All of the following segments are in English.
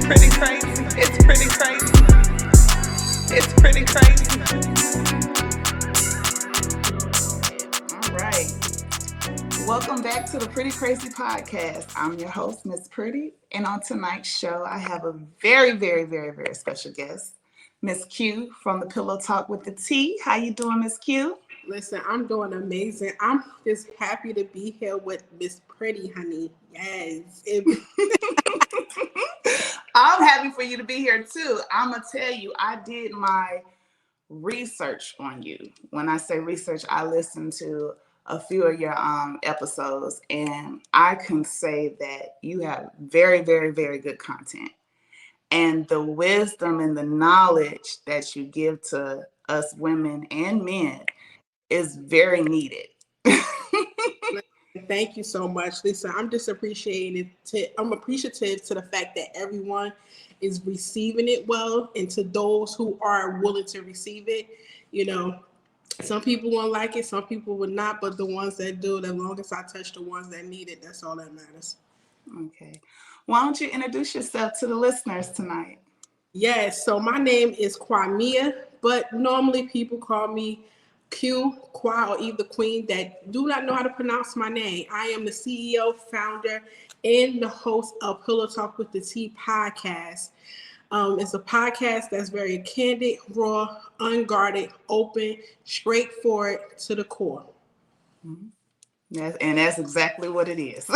pretty crazy. It's pretty crazy. It's pretty crazy. All right. Welcome back to the Pretty Crazy Podcast. I'm your host, Miss Pretty. And on tonight's show, I have a very, very, very, very special guest, Miss Q from the Pillow Talk with the T. How you doing, Miss Q? Listen, I'm doing amazing. I'm just happy to be here with Miss Pretty, honey. Yes. I'm happy for you to be here too. I'm going to tell you, I did my research on you. When I say research, I listened to a few of your episodes, and I can say that you have very, very, very good content. And the wisdom and the knowledge that you give to us women and men is very needed. Thank you so much, Lisa. I'm just I'm appreciative to the fact that everyone is receiving it well, and to those who are willing to receive it. You know, some people won't like it, some people would not, but the ones that do, as long as I touch the ones that need it, that's all that matters. Okay. Why don't you introduce yourself to the listeners tonight? Yes, so my name is Kwamia, but normally people call me Q, Kwa, or either Queen that do not know how to pronounce my name. I am the CEO, founder, and the host of Pillow Talk with the T podcast. It's a podcast that's very candid, raw, unguarded, open, straightforward to the core. Yes, and that's exactly what it is.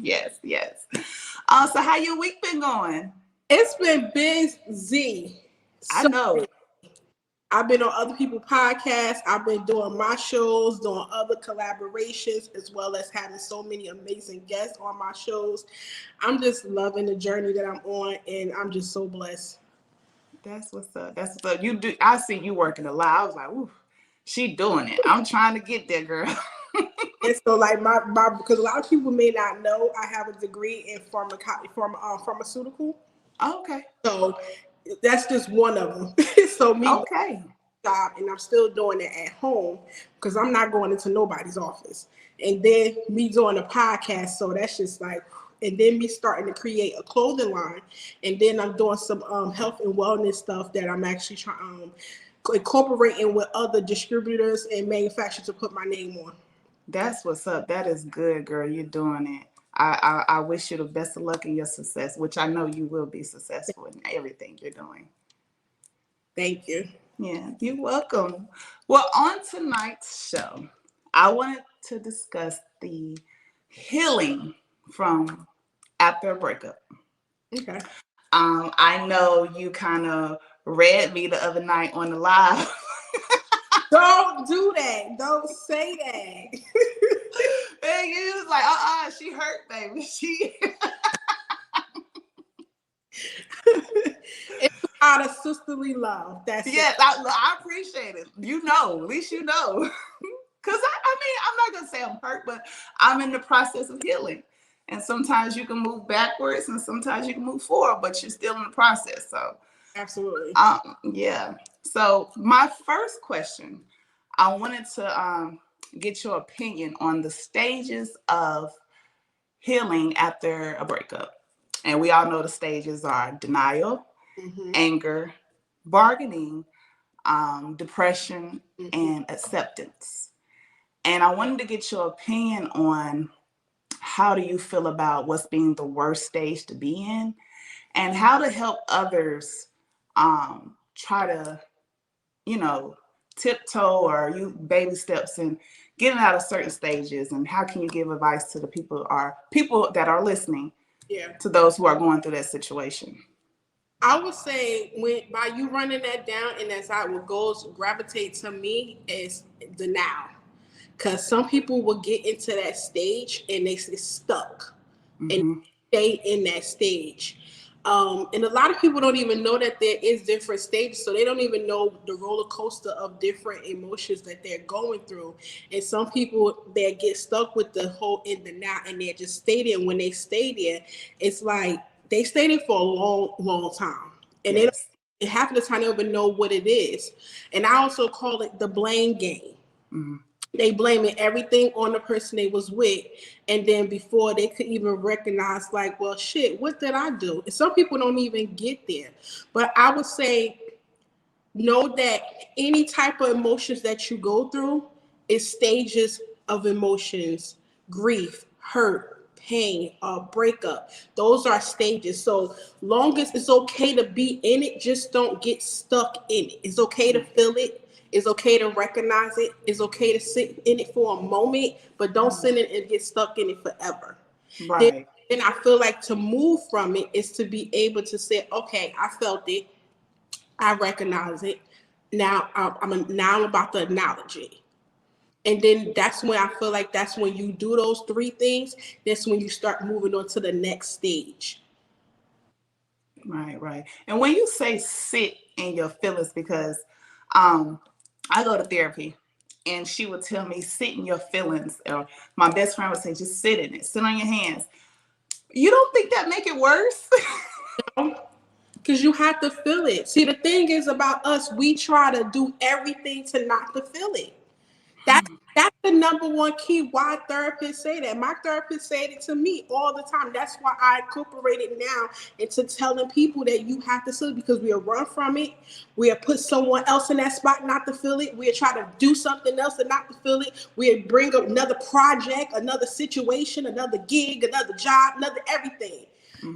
Yes, yes. So how your week been going? It's been busy. I know. I've been on other people's podcasts. I've been doing my shows, doing other collaborations, as well as having so many amazing guests on my shows. I'm just loving the journey that I'm on, and I'm just so blessed. That's what's up. That's what's up. You do. I see you working a lot. I was like, ooh, she doing it. I'm trying to get there, girl. And so, like my because a lot of people may not know, I have a degree in pharmaceutical. Okay. So that's just one of them. So me. Okay. Job, and I'm still doing it at home because I'm not going into nobody's office. And then me doing a podcast, so that's just like, and then me starting to create a clothing line, and then I'm doing some health and wellness stuff that I'm actually trying incorporating with other distributors and manufacturers to put my name on. That's what's up. That is good, girl. You're doing it. I wish you the best of luck in your success, which I know you will be successful in everything you're doing. Thank you. Yeah, you're welcome. Well, on tonight's show, I wanted to discuss the healing from after a breakup. Okay. I know you kind of read me the other night on the live. Don't do that. Don't say that. And you was like, she hurt, baby. She It's out of sisterly love. That's yes, I appreciate it. You know, at least you know. Because I mean, I'm not gonna say I'm hurt, but I'm in the process of healing. And sometimes you can move backwards and sometimes you can move forward, but you're still in the process. So absolutely. Yeah. So my first question, I wanted to get your opinion on the stages of healing after a breakup. And we all know the stages are denial, anger, bargaining, depression, and acceptance. And I wanted to get your opinion on how do you feel about what's being the worst stage to be in, and how to help others try to, tiptoe or you baby steps and getting out of certain stages, and how can you give advice to the people that are listening, to those who are going through that situation? I would say by you running that down and that's how it goes, gravitate to me is the now. Because some people will get into that stage and they get stuck and stay in that stage. And a lot of people don't even know that there is different stages. So they don't even know the roller coaster of different emotions that they're going through. And some people, they get stuck with the whole in the now and they just stay there. When they stay there, it's like they stay there for a long, long time. And yes. half of the time they don't even know what it is. And I also call it the blame game. they blaming everything on the person they was with, and then before they could even recognize, like, well, shit, what did I do? And some people don't even get there. But I would say, know that any type of emotions that you go through is stages of emotions: grief, hurt, pain, breakup. Those are stages. So long as it's okay to be in it, just don't get stuck in it. It's okay to feel it. It's okay to recognize it. It's okay to sit in it for a moment, but don't sit in it and get stuck in it forever. Right. Then I feel like to move from it is to be able to say, okay, I felt it. I recognize it. Now I'm about to acknowledge it. And then that's when I feel like that's when you do those three things. That's when you start moving on to the next stage. Right, right. And when you say sit in your feelings, because I go to therapy and she would tell me sit in your feelings, or my best friend would say just sit in it, sit on your hands. You don't think that make it worse? Because you have to feel it. See, the thing is about us, we try to do everything to not to feel it. That's the number one key why therapists say that. My therapist said it to me all the time. That's why I incorporate it now into telling people that you have to feel it, because we'll run from it. We'll put someone else in that spot not to feel it. We'll try to do something else and not to feel it. We'll bring up another project, another situation, another gig, another job, another everything.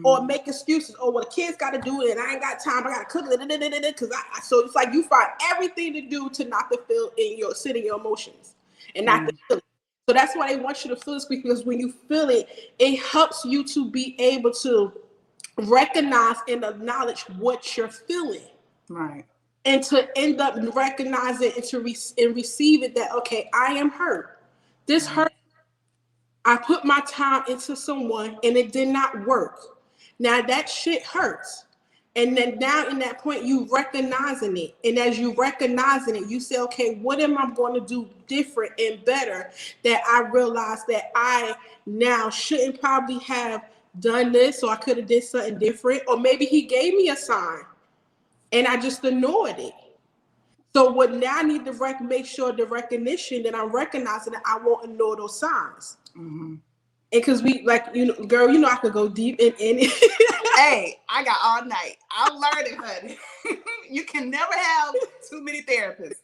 Or make excuses. Oh, well, the kids got to do it, and I ain't got time. I got to cook it. Because so it's like you find everything to do to not to feel sit in your emotions and not to feel it. So that's why they want you to feel this, because when you feel it, it helps you to be able to recognize and acknowledge what you're feeling. Right. And to end up recognizing and to receive it that, okay, I am hurt. This hurt. I put my time into someone and it did not work. Now that shit hurts. And then now in that point, you recognizing it. And as you recognizing it, you say, okay, what am I going to do different and better, that I realize that I now shouldn't probably have done this, or I could have did something different. Or maybe he gave me a sign and I just ignored it. So what now I need to make sure the recognition that I'm recognizing that I won't ignore those signs. And because we, like, girl, I could go deep in it. Hey, I got all night. I'm learning, honey. You can never have too many therapists.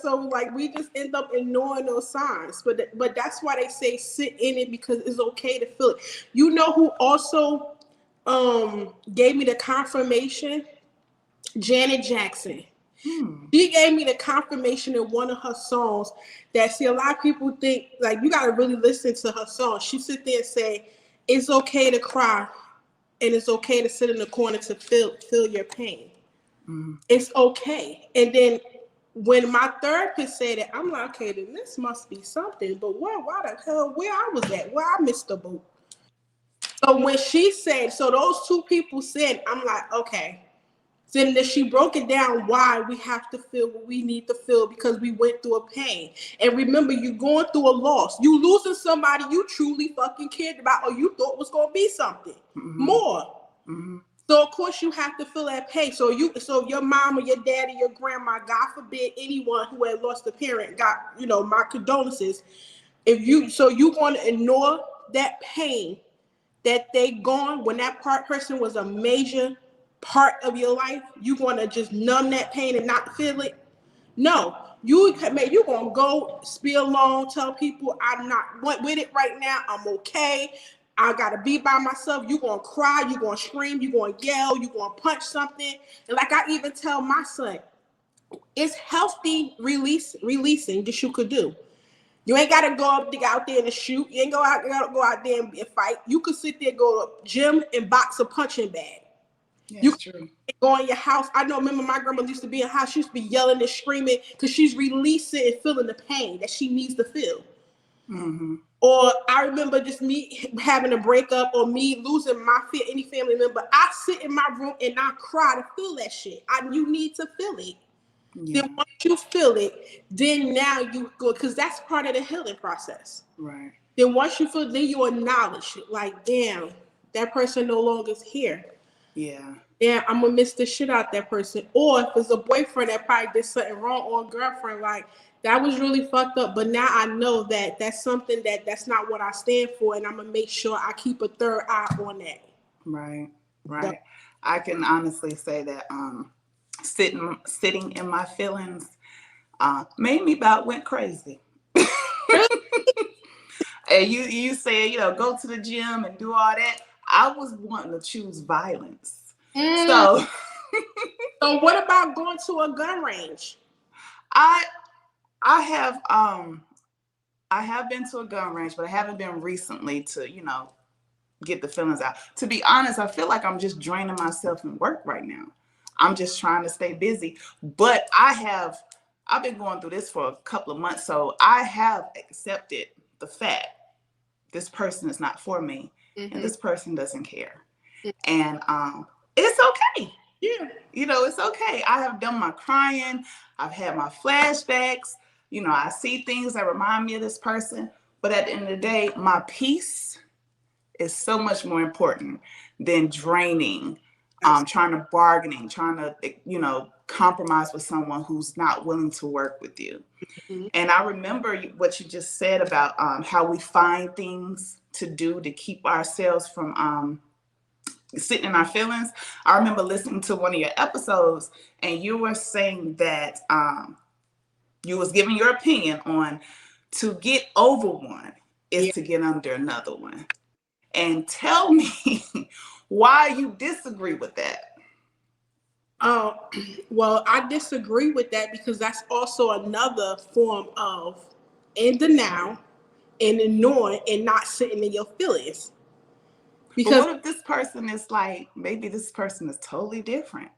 So like we just end up ignoring those signs. But that's why they say sit in it, because it's okay to feel it. You know who also gave me the confirmation? Janet Jackson. She gave me the confirmation in one of her songs that, see, a lot of people think, like, you got to really listen to her song. She sit there and say, it's okay to cry and it's okay to sit in the corner to feel your pain. It's okay. And then when my therapist said it, I'm like, okay, then this must be something. But why the hell, where I was at, where I missed the boat. So when she said, so those two people said, I'm like, okay. Then she broke it down why we have to feel what we need to feel, because we went through a pain. And remember, you're going through a loss. You losing somebody you truly fucking cared about, or you thought was going to be something more. So of course you have to feel that pain. So your mom or your daddy, your grandma, God forbid, anyone who had lost a parent, got, my condolences. You going to ignore that pain that they gone when that person was a major part of your life? You going to just numb that pain and not feel it? No, you're going to go spill along, tell people I'm not with it right now. I'm okay. I got to be by myself. You're going to cry. You're going to scream. You're going to yell. You're going to punch something. And like I even tell my son, it's healthy releasing that you could do. You ain't got to go out there and shoot. You ain't gotta go out there and fight. You could sit there, go to gym and box a punching bag. That's true. Go in your house. I remember my grandma used to be in the house. She used to be yelling and screaming because she's releasing and feeling the pain that she needs to feel. Or I remember just me having a breakup, or me losing any family member. I sit in my room and I cry to feel that shit. You need to feel it. Yeah. Then once you feel it, then now you go, because that's part of the healing process. Right. Then once you feel, then you acknowledge, like, damn, that person no longer is here. Yeah. Yeah, I'm gonna miss the shit out that person. Or if it's a boyfriend that probably did something wrong, or a girlfriend, like that was really fucked up. But now I know that that's something that's not what I stand for, and I'm gonna make sure I keep a third eye on that. Right. So, Right. I can honestly say that sitting in my feelings made me about went crazy. And you said, go to the gym and do all that. I was wanting to choose violence. mm, So so what about going to a gun range? I I have I have been to a gun range, but I haven't been recently to, get the feelings out. To be honest, I feel like I'm just draining myself in work right now. I'm just trying to stay busy. But I've been going through this for a couple of months, so I have accepted the fact this person is not for me, and Mm-hmm. this person doesn't care. And it's okay. Yeah. It's okay. I have done my crying. I've had my flashbacks. I see things that remind me of this person. But at the end of the day, my peace is so much more important than draining, trying to bargaining, trying to, compromise with someone who's not willing to work with you. Mm-hmm. And I remember what you just said about how we find things to do to keep ourselves from sitting in our feelings. I remember listening to one of your episodes, and you were saying that you was giving your opinion on to get over one is Yeah. to get under another one. And tell me why you disagree with that. Uh, well, I disagree with that because that's also another form of in the now and ignoring and not sitting in your feelings. But Because what if this person is like, maybe this person is totally different?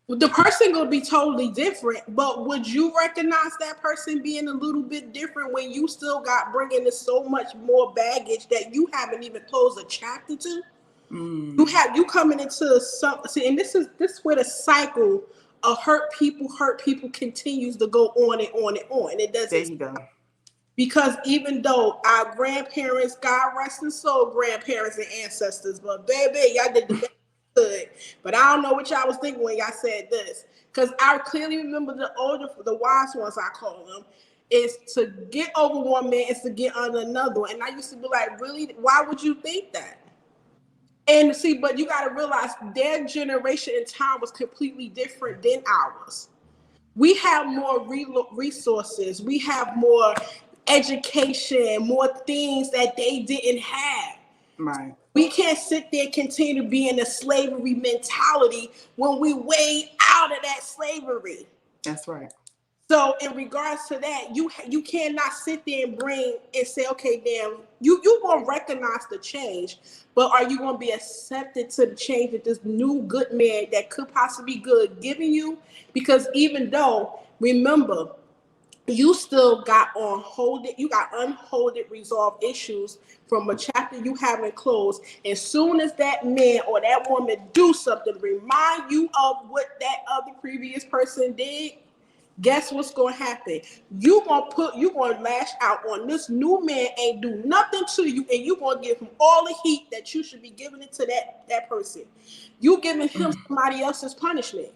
the person gonna be totally different, but would you recognize that person being a little bit different when you still got bringing in so much more baggage that you haven't even closed a chapter to? You coming into something, and this where the cycle of hurt people continues to go on and on and on, and it There doesn't. you go. Because even though our grandparents, God rest and soul, grandparents and ancestors, but baby, y'all did the best you could. But I don't know what y'all was thinking when y'all said this. Because I clearly remember the wise ones, I call them, is to get over one man is to get under another one. And I used to be like, really? Why would you think that? And see, but you got to realize their generation in time was completely different than ours. We have more resources. We have more education, more things that they didn't have. Right. We can't sit there and continue to be in a slavery mentality when we way out of that slavery. That's right. So in regards to that, you cannot sit there and bring and say, okay, damn, you gonna recognize the change, but are you gonna be accepted to the change that this new good man that could possibly be good giving you? Because even though, remember, you still got on hold it, you got unholded resolved issues from a chapter you haven't closed. As soon as that man or that woman do something, remind you of what that other previous person did, guess what's gonna happen? You gonna lash out on this new man, ain't do nothing to you, and you gonna give him all the heat that you should be giving it to that person. You giving him somebody else's punishment.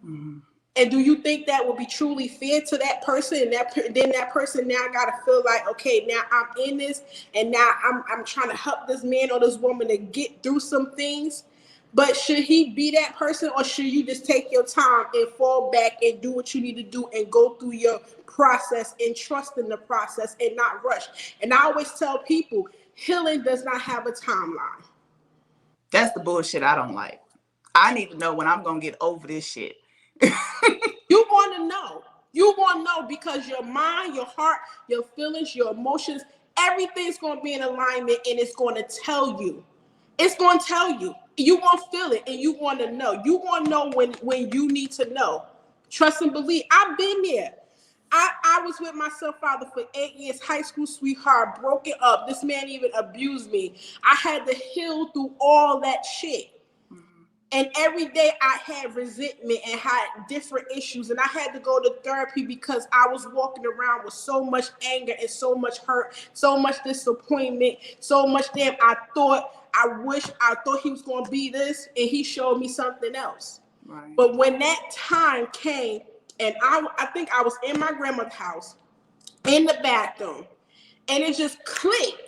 Mm-hmm. And do you think that will be truly fair to that person? And then that person now got to feel like, okay, now I'm in this, and now I'm trying to help this man or this woman to get through some things. But should he be that person, or should you just take your time and fall back and do what you need to do and go through your process and trust in the process and not rush? And I always tell people, healing does not have a timeline. That's the bullshit I don't like. I need to know when I'm going to get over this shit. You want to know. You want to know because your mind, your heart, your feelings, your emotions, everything's going to be in alignment, and it's going to tell you. It's going to tell you. You want to feel it, and you want to know. You want to know when you need to know. Trust and believe. I've been there. I was with my stepfather for 8 years, high school sweetheart, broken up. This man even abused me. I had to heal through all that shit. And every day I had resentment and had different issues. And I had to go to therapy because I was walking around with so much anger and so much hurt, so much disappointment, so much damn. I thought I thought he was going to be this, and he showed me something else. Right. But when that time came, and I think I was in my grandmother's house, in the bathroom, and it just clicked.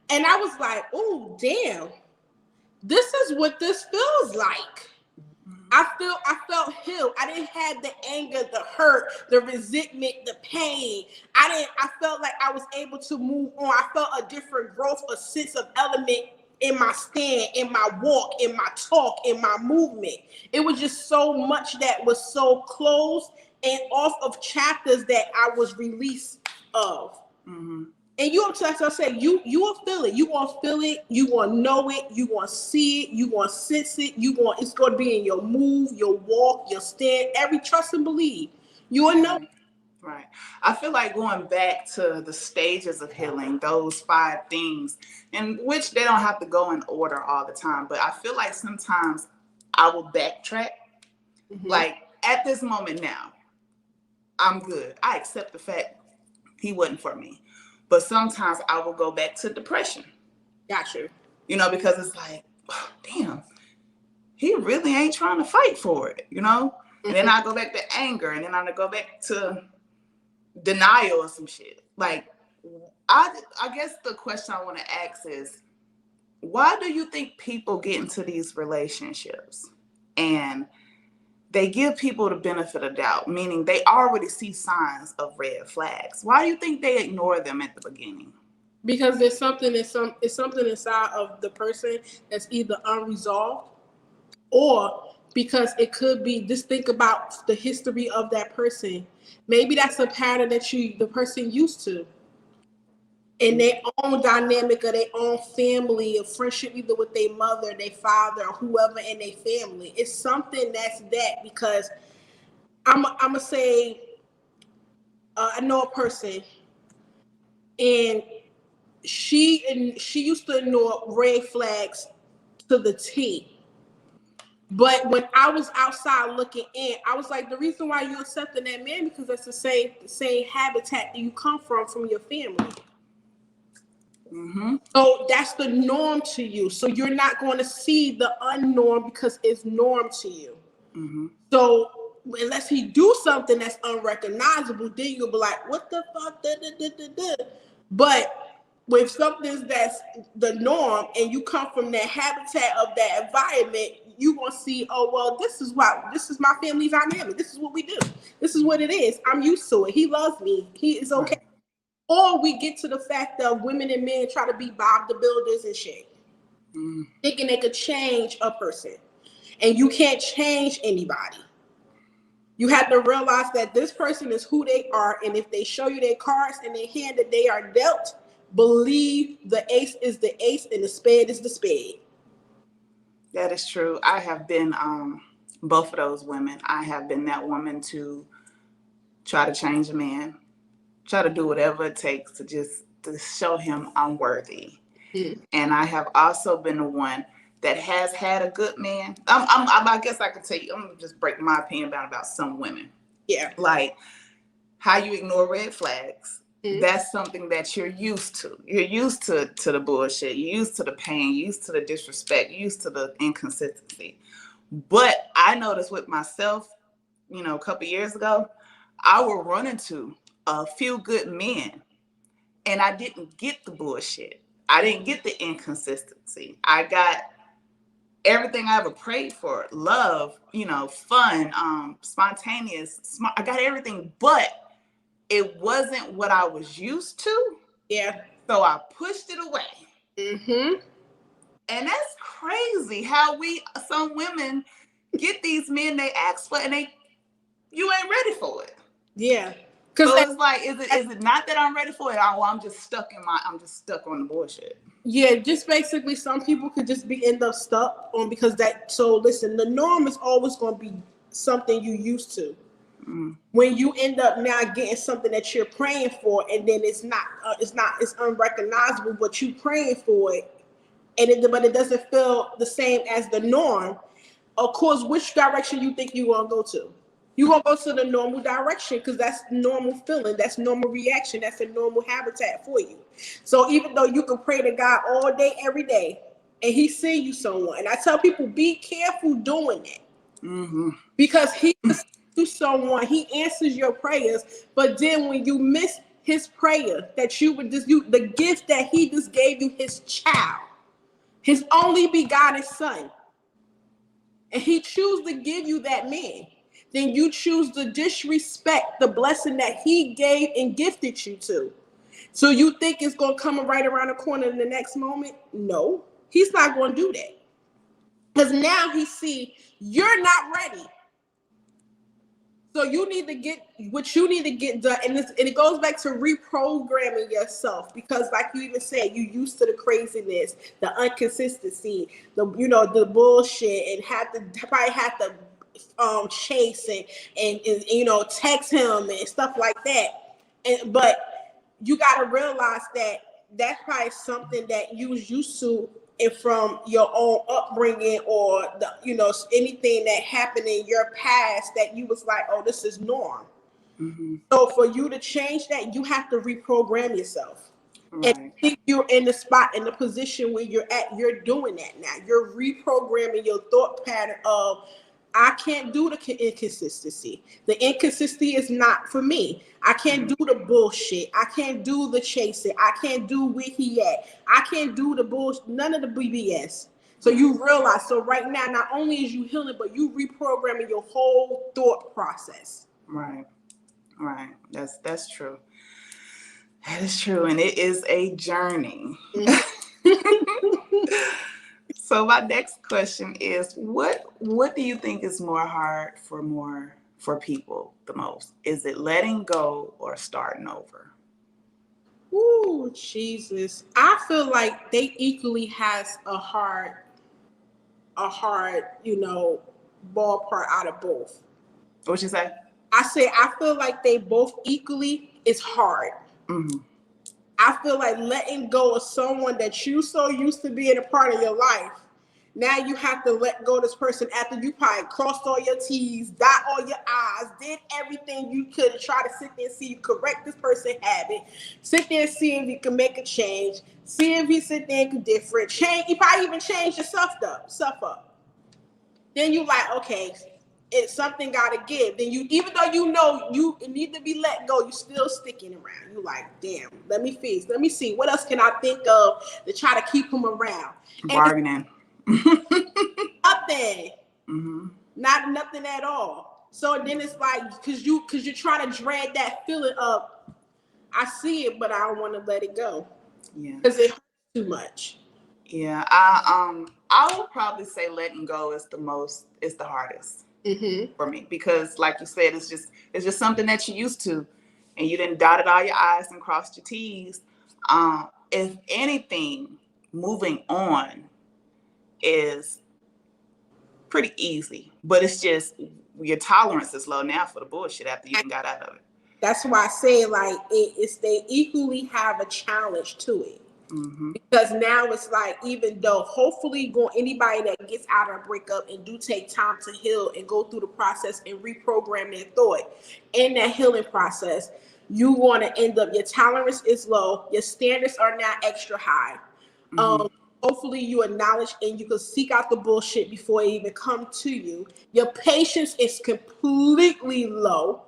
And I was like, oh, damn, this is what this feels like. I felt healed. I didn't have the anger, the hurt, the resentment, the pain. I felt like I was able to move on. I felt a different growth, a sense of element in my stand, in my walk, in my talk, in my movement. It was just so much that was so closed and off of chapters that I was released of. Mm-hmm. And that's what I say, you will feel it. You gonna feel it, you gonna know it, you gonna see it, you gonna sense it, it's gonna be in your move, your walk, your stand, every trust and believe. You will know. Right. I feel like going back to the stages of healing, those 5 things, in which they don't have to go in order all the time, but I feel like sometimes I will backtrack. Mm-hmm. Like at this moment now, I'm good. I accept the fact he wasn't for me. But sometimes I will go back to depression. Gotcha. You know, because it's like, oh, damn, he really ain't trying to fight for it, you know? Mm-hmm. And then I go back to anger, and then I go back to denial or some shit. Like, I guess the question I want to ask is, why do you think people get into these relationships and they give people the benefit of doubt, meaning they already see signs of red flags? Why do you think they ignore them at the beginning? Because there's something inside of the person that's either unresolved, or because it could be, just think about the history of that person. Maybe that's a pattern that the person used to. In their own dynamic of their own family, of friendship, either with their mother, their father, or whoever in their family. It's something that's that, because I'm gonna say, I know a person, and she used to ignore red flags to the T. But when I was outside looking in, I was like, the reason why you're accepting that man, because that's the same habitat that you come from your family. Mm-hmm. So that's the norm to you. So you're not going to see the unnorm because it's norm to you. Mm-hmm. So unless he do something that's unrecognizable, then you'll be like, what the fuck? Da, da, da, da, da. But with something that's the norm, and you come from that habitat of that environment, you're going to see, oh, well, this is my family dynamic. This is what we do. This is what it is. I'm used to it. He loves me. He is okay. Right. Or we get to the fact that women and men try to be Bob the Builders and shit, thinking they could change a person. And you can't change anybody. You have to realize that this person is who they are, and if they show you their cards and their hand that they are dealt, believe the ace is the ace and the spade is the spade. That is true. I have been both of those women. I have been that woman to try to change a man, try to do whatever it takes to show him I'm worthy. Mm. And I have also been the one that has had a good man. I guess I could tell you, I'm gonna just break my opinion about some women. Yeah. Like how you ignore red flags. Mm. That's something that you're used to. You're used to the bullshit. You're used to the pain. You're used to the disrespect. You're used to the inconsistency. But I noticed with myself, a couple years ago, I would run into a few good men, and I didn't get the bullshit. I didn't get the inconsistency. I got everything I ever prayed for: love, fun, spontaneous, smart. I got everything, but it wasn't what I was used to. Yeah. So I pushed it away. Mm-hmm. And that's crazy how some women get these men they ask for, and you ain't ready for it. Yeah. So it's like, is it not that I'm ready for it? I'm just stuck on the bullshit. Yeah, just basically some people could just end up stuck on, because so listen, the norm is always going to be something you used to. Mm. When you end up now getting something that you're praying for, and then it's unrecognizable, but you praying for it, but it doesn't feel the same as the norm. Of course, which direction you think you're going to go to? You're going to go to the normal direction, because that's normal feeling. That's normal reaction. That's a normal habitat for you. So even though you can pray to God all day, every day, and he send you someone. And I tell people, be careful doing that. Mm-hmm. Because he sends you someone, he answers your prayers, but then when you miss his prayer, that you would just the gift that he just gave you, his child, his only begotten son, and he choose to give you that man, then you choose to disrespect the blessing that he gave and gifted you to. So you think it's going to come right around the corner in the next moment? No, he's not going to do that. Because now he see you're not ready. So you need to get what you need to get done. And it goes back to reprogramming yourself, because like you even said, you used to the craziness, the inconsistency, the bullshit, and probably have to chase and text him and stuff like that. But you got to realize that that's probably something that you was used to and from your own upbringing, or anything that happened in your past that you was like, oh, this is norm. Mm-hmm. So for you to change that, you have to reprogram yourself. Right. And I think you're in the spot, in the position where you're at, you're doing that now. You're reprogramming your thought pattern of, I can't do the inconsistency. The inconsistency is not for me. I can't do the bullshit. I can't do the chasing. I can't do where he at. I can't do the bullshit, none of the BBS. So you realize, so right now, not only is you healing, but you reprogramming your whole thought process. Right. That's true. That is true. And it is a journey. Mm-hmm. So my next question is, what do you think is more hard for people the most? Is it letting go or starting over? Ooh, Jesus. I feel like they equally has a hard, ballpark out of both. What you say? I feel like they both equally is hard. Mm-hmm. I feel like letting go of someone that you so used to being a part of your life. Now you have to let go of this person after you probably crossed all your T's, dot all your I's, did everything you could to try to sit there and see you correct this person's habit, sit there and see if you can make a change, see if you sit there and can different change. You probably even change yourself up. Then you like, okay, it's something got to give. Then you, even though you know you need to be let go, you still sticking around. You like, damn, let me see what else can I think of to try to keep him around. Bargaining. Nothing. Mm-hmm. Not nothing at all. So then it's like, because you're trying to drag that feeling up. I see it, but I don't want to let it go. Yeah. Because it hurts too much. Yeah. I would probably say letting go is the hardest. Mm-hmm. For me, because like you said, it's just something that you're used to, and you didn't dotted all your I's and crossed your T's. If anything, moving on is pretty easy, but it's just your tolerance is low now for the bullshit after you got out of it. That's why I say, like, they equally have a challenge to it. Mm-hmm. Because now it's like, even though hopefully anybody that gets out of a breakup and do take time to heal and go through the process and reprogram their thought in that healing process, you want to end up, your tolerance is low, your standards are now extra high. Mm-hmm. Hopefully you acknowledge and you can seek out the bullshit before it even come to you. Your patience is completely low.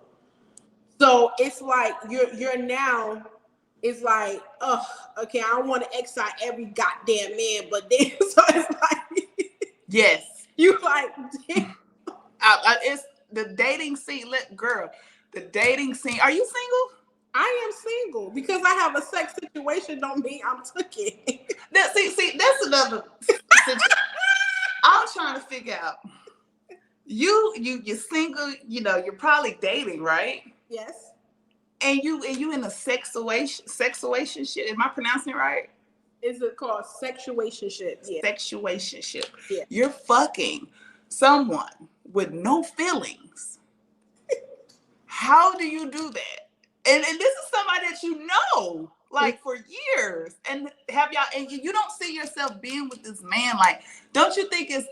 So it's like you're now, it's like, okay, I don't want to exile every goddamn man, but then so it's like, yes, you like, damn. It's the dating scene. The dating scene. Are you single? I am single because I have a sex situation. Don't mean I'm taken. See, that's another. I'm trying to figure out. You're single. You're probably dating, right? Yes. And you in a sexuationship. Am I pronouncing it right? Is it called sexuationship? Yeah. Sexuationship. Yeah. You're fucking someone with no feelings. How do you do that? And this is somebody that you know, like, for years, and have y'all, and you don't see yourself being with this man. Like, don't you think it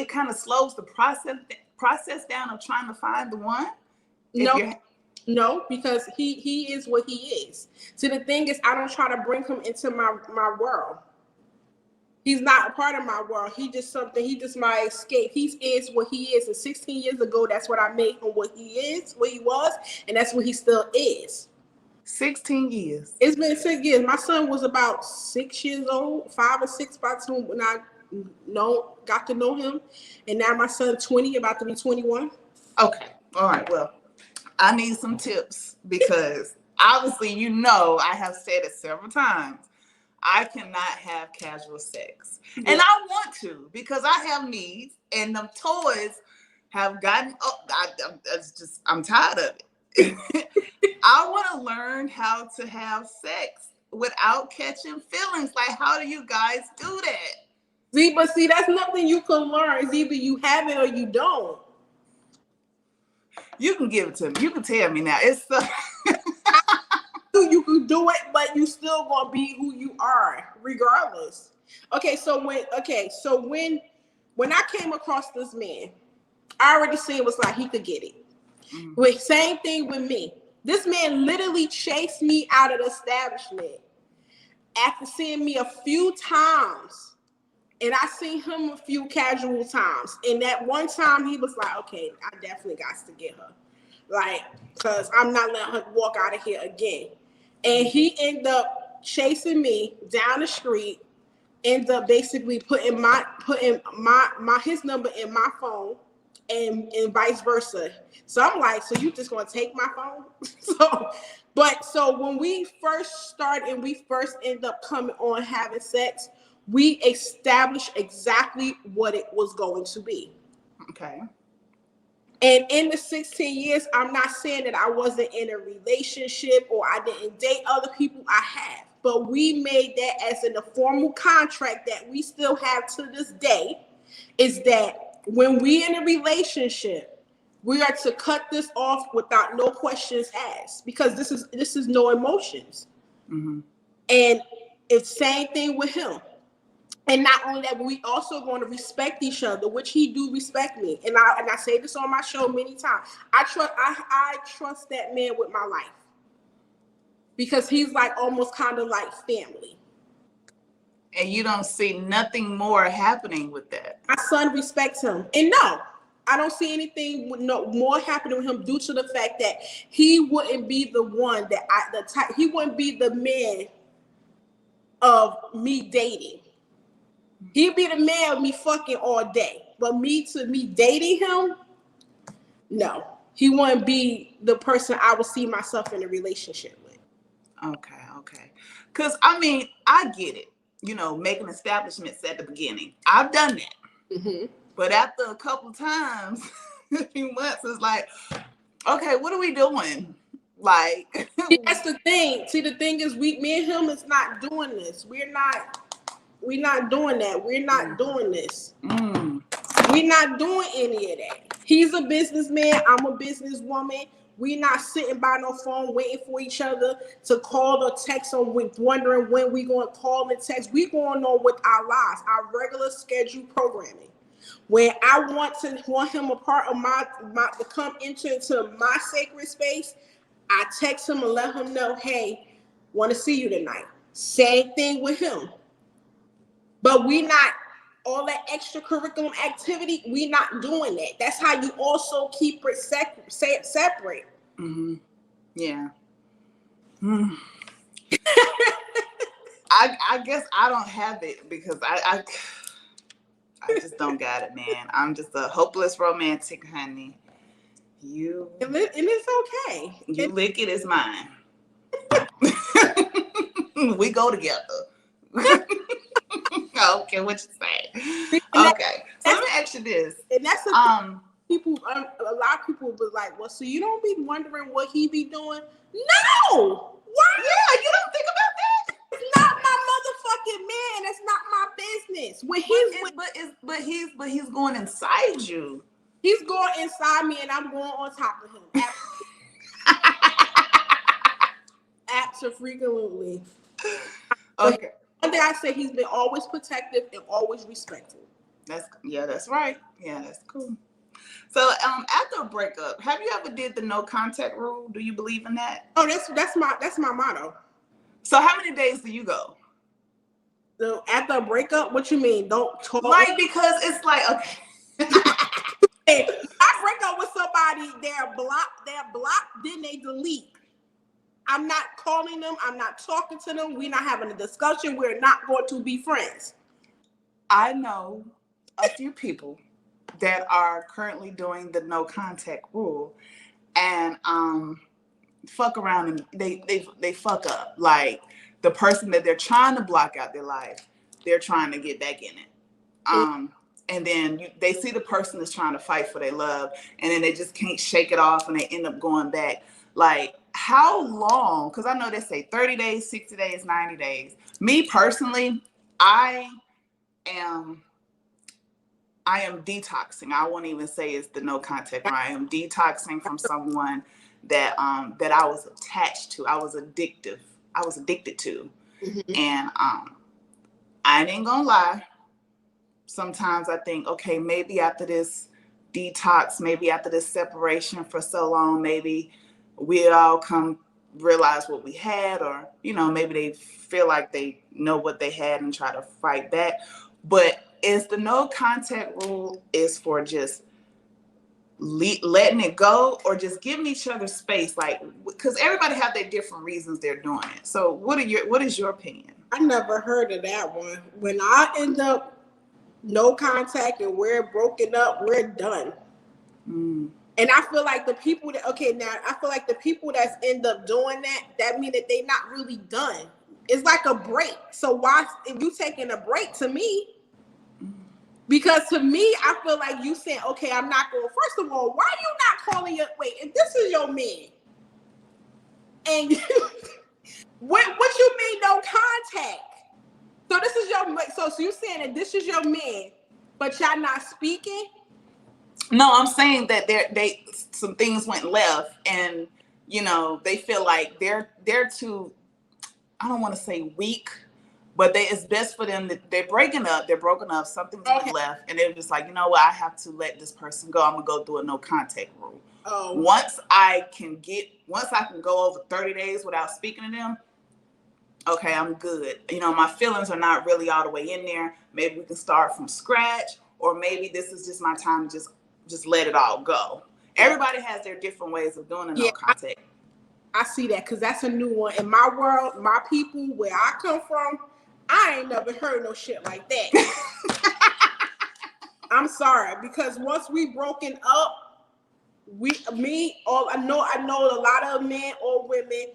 kind of slows the process down of trying to find the one? No, because he is what he is. So the thing is, I don't try to bring him into my world. He's not a part of my world. He just something. He just my escape. He is what he is. And 16 years ago, that's what I made him what he is, what he was, and that's what he still is. 16 years. It's been 6 years. My son was about 6 years old, 5 or 6 by the time when I got to know him, and now my son 20, about to be 21. Okay. All right. Well, I need some tips because obviously, I have said it several times. I cannot have casual sex. Yeah. And I want to because I have needs and the toys have gotten I'm tired of it. I want to learn how to have sex without catching feelings. Like, how do you guys do that? See, that's nothing you can learn. It's either you have it or you don't. You can give it to me. You can tell me now. It's you can do it, but you still gonna be who you are, regardless. So when I came across this man, I already seen it was like he could get it. Mm-hmm. Same thing with me. This man literally chased me out of the establishment after seeing me a few times. And I seen him a few casual times. And that one time he was like, okay, I definitely got to get her. Like, because I'm not letting her walk out of here again. And he ended up chasing me down the street, ended up basically putting his number in my phone and vice versa. So I'm like, so you just gonna take my phone? So when we first started and we first ended up coming on having sex, we established exactly what it was going to be. Okay. And in the 16 years, I'm not saying that I wasn't in a relationship or I didn't date other people. I have. But we made that as in a formal contract that we still have to this day, is that when we in a relationship, we are to cut this off without no questions asked, because this is no emotions. Mm-hmm. And it's same thing with him. And not only that, but we also going to respect each other, which he do respect me. And I say this on my show many times. I trust that man with my life, because he's like almost kind of like family. And you don't see nothing more happening with that. My son respects him. And no, I don't see anything more happening with him due to the fact that he wouldn't be the one he wouldn't be the man of me dating. He'd be the man of me fucking all day. But me dating him, no. He wouldn't be the person I would see myself in a relationship with. Okay. Because, I get it. Making establishments at the beginning. I've done that. Mm-hmm. But after a couple times, a few months, it's like, okay, what are we doing? Like, that's the thing. See, the thing is, me and him is not doing this. We're not doing that. We're not doing this. We're not doing any of that. He's a businessman. I'm a businesswoman. We're not sitting by no phone waiting for each other to call or text or wondering when we're going to call and text. We're going on with our lives, our regular scheduled programming. When I want him a part of my to come into my sacred space, I text him and let him know, hey, want to see you tonight. Same thing with him. But we not all that extracurricular activity. We not doing that. That's how you also keep it separate. Mm-hmm. Yeah. I guess I don't have it because I just don't got it, man. I'm just a hopeless romantic, honey. And it's okay. You lick it, it's mine. We go together. Okay, what you say? Okay, so let me ask you this. And that's the people. A lot of people was like, "Well, so you don't be wondering what he be doing?" No. Why? Yeah, you don't think about that. It's not my motherfucking man. That's not my business. When he's going inside you. He's going inside me, and I'm going on top of him. Absolutely. Okay. One thing I say, he's been always protective and always respectful. That's right. Yeah, that's cool. So after a breakup, have you ever did the no contact rule? Do you believe in that? Oh, that's my motto. So how many days do you go? So after a breakup, what you mean? Don't talk. Like, because it's like, okay. I break up with somebody, they're blocked, then they delete. I'm not calling them, I'm not talking to them, we're not having a discussion, we're not going to be friends. I know a few people that are currently doing the no contact rule, and fuck around and they fuck up. Like, the person that they're trying to block out their life, they're trying to get back in it. And then they see the person that's trying to fight for their love, and then they just can't shake it off, and they end up going back. Like, how long? Because I know they say 30 days, 60 days, 90 days. Me personally, I am detoxing. I won't even say it's the no contact. I am detoxing from someone that that I was attached to. I was addicted to. Mm-hmm. And I ain't gonna lie. Sometimes I think, okay, maybe after this detox, maybe after this separation for so long, maybe we all come realize what we had, or, you know, maybe they feel like they know what they had and try to fight back. But is the no contact rule is for just letting it go, or just giving each other space? Like, because everybody have their different reasons they're doing it. So what is your opinion? I never heard of that one. When I end up no contact and we're broken up, we're done. And I feel like the people that, I feel like the people that end up doing that mean that they not really done. It's like a break. So why, if you taking a break, to me, because to me, I feel like you saying, okay, I'm not going. First of all, why are you not calling your, wait, if this is your man, and you, what you mean no contact? So this is your, so you saying that this is your man, but y'all not speaking? No, I'm saying that they some things went left, and, you know, they feel like they're too, I don't want to say weak, but it's best for them that they're broken up, something's went left, and they're just like, you know what, I have to let this person go. I'm gonna go through a no contact rule. Once I can go over 30 days without speaking to them, okay, I'm good. You know, my feelings are not really all the way in there. Maybe we can start from scratch, or maybe this is just my time to just let it all go. Everybody has their different ways of doing a no contact. I see that, because that's a new one. In my world, my people, where I come from, I ain't never heard no shit like that. I'm sorry, because once we broken up, I know a lot of men or women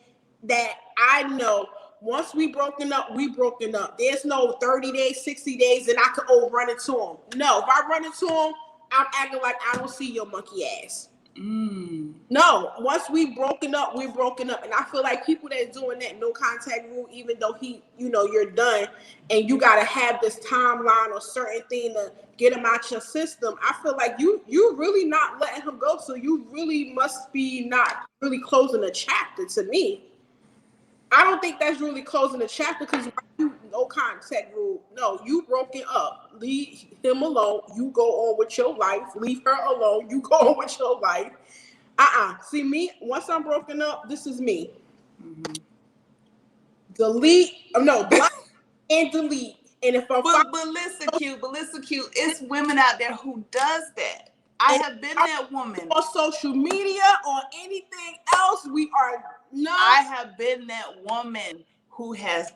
that I know. Once we broken up, we broken up. There's no 30 days, 60 days, and I could run into them. No, if I run into them, I'm acting like I don't see your monkey ass. No, once we broken up, we're broken up. And I feel like people that's doing that no contact rule, even though you're done, and you got to have this timeline or certain thing to get him out your system, I feel like you're really not letting him go. So you really must be not really closing a chapter, to me. I don't think that's really closing the chapter, because you no contact rule. No, you broken up. Leave him alone. You go on with your life. Leave her alone. You go on with your life. See me, once I'm broken up, this is me. Block and delete. And if I'm but listen, cute, it's women out there who does that. I have been that woman. On social media or anything else, I have been that woman who has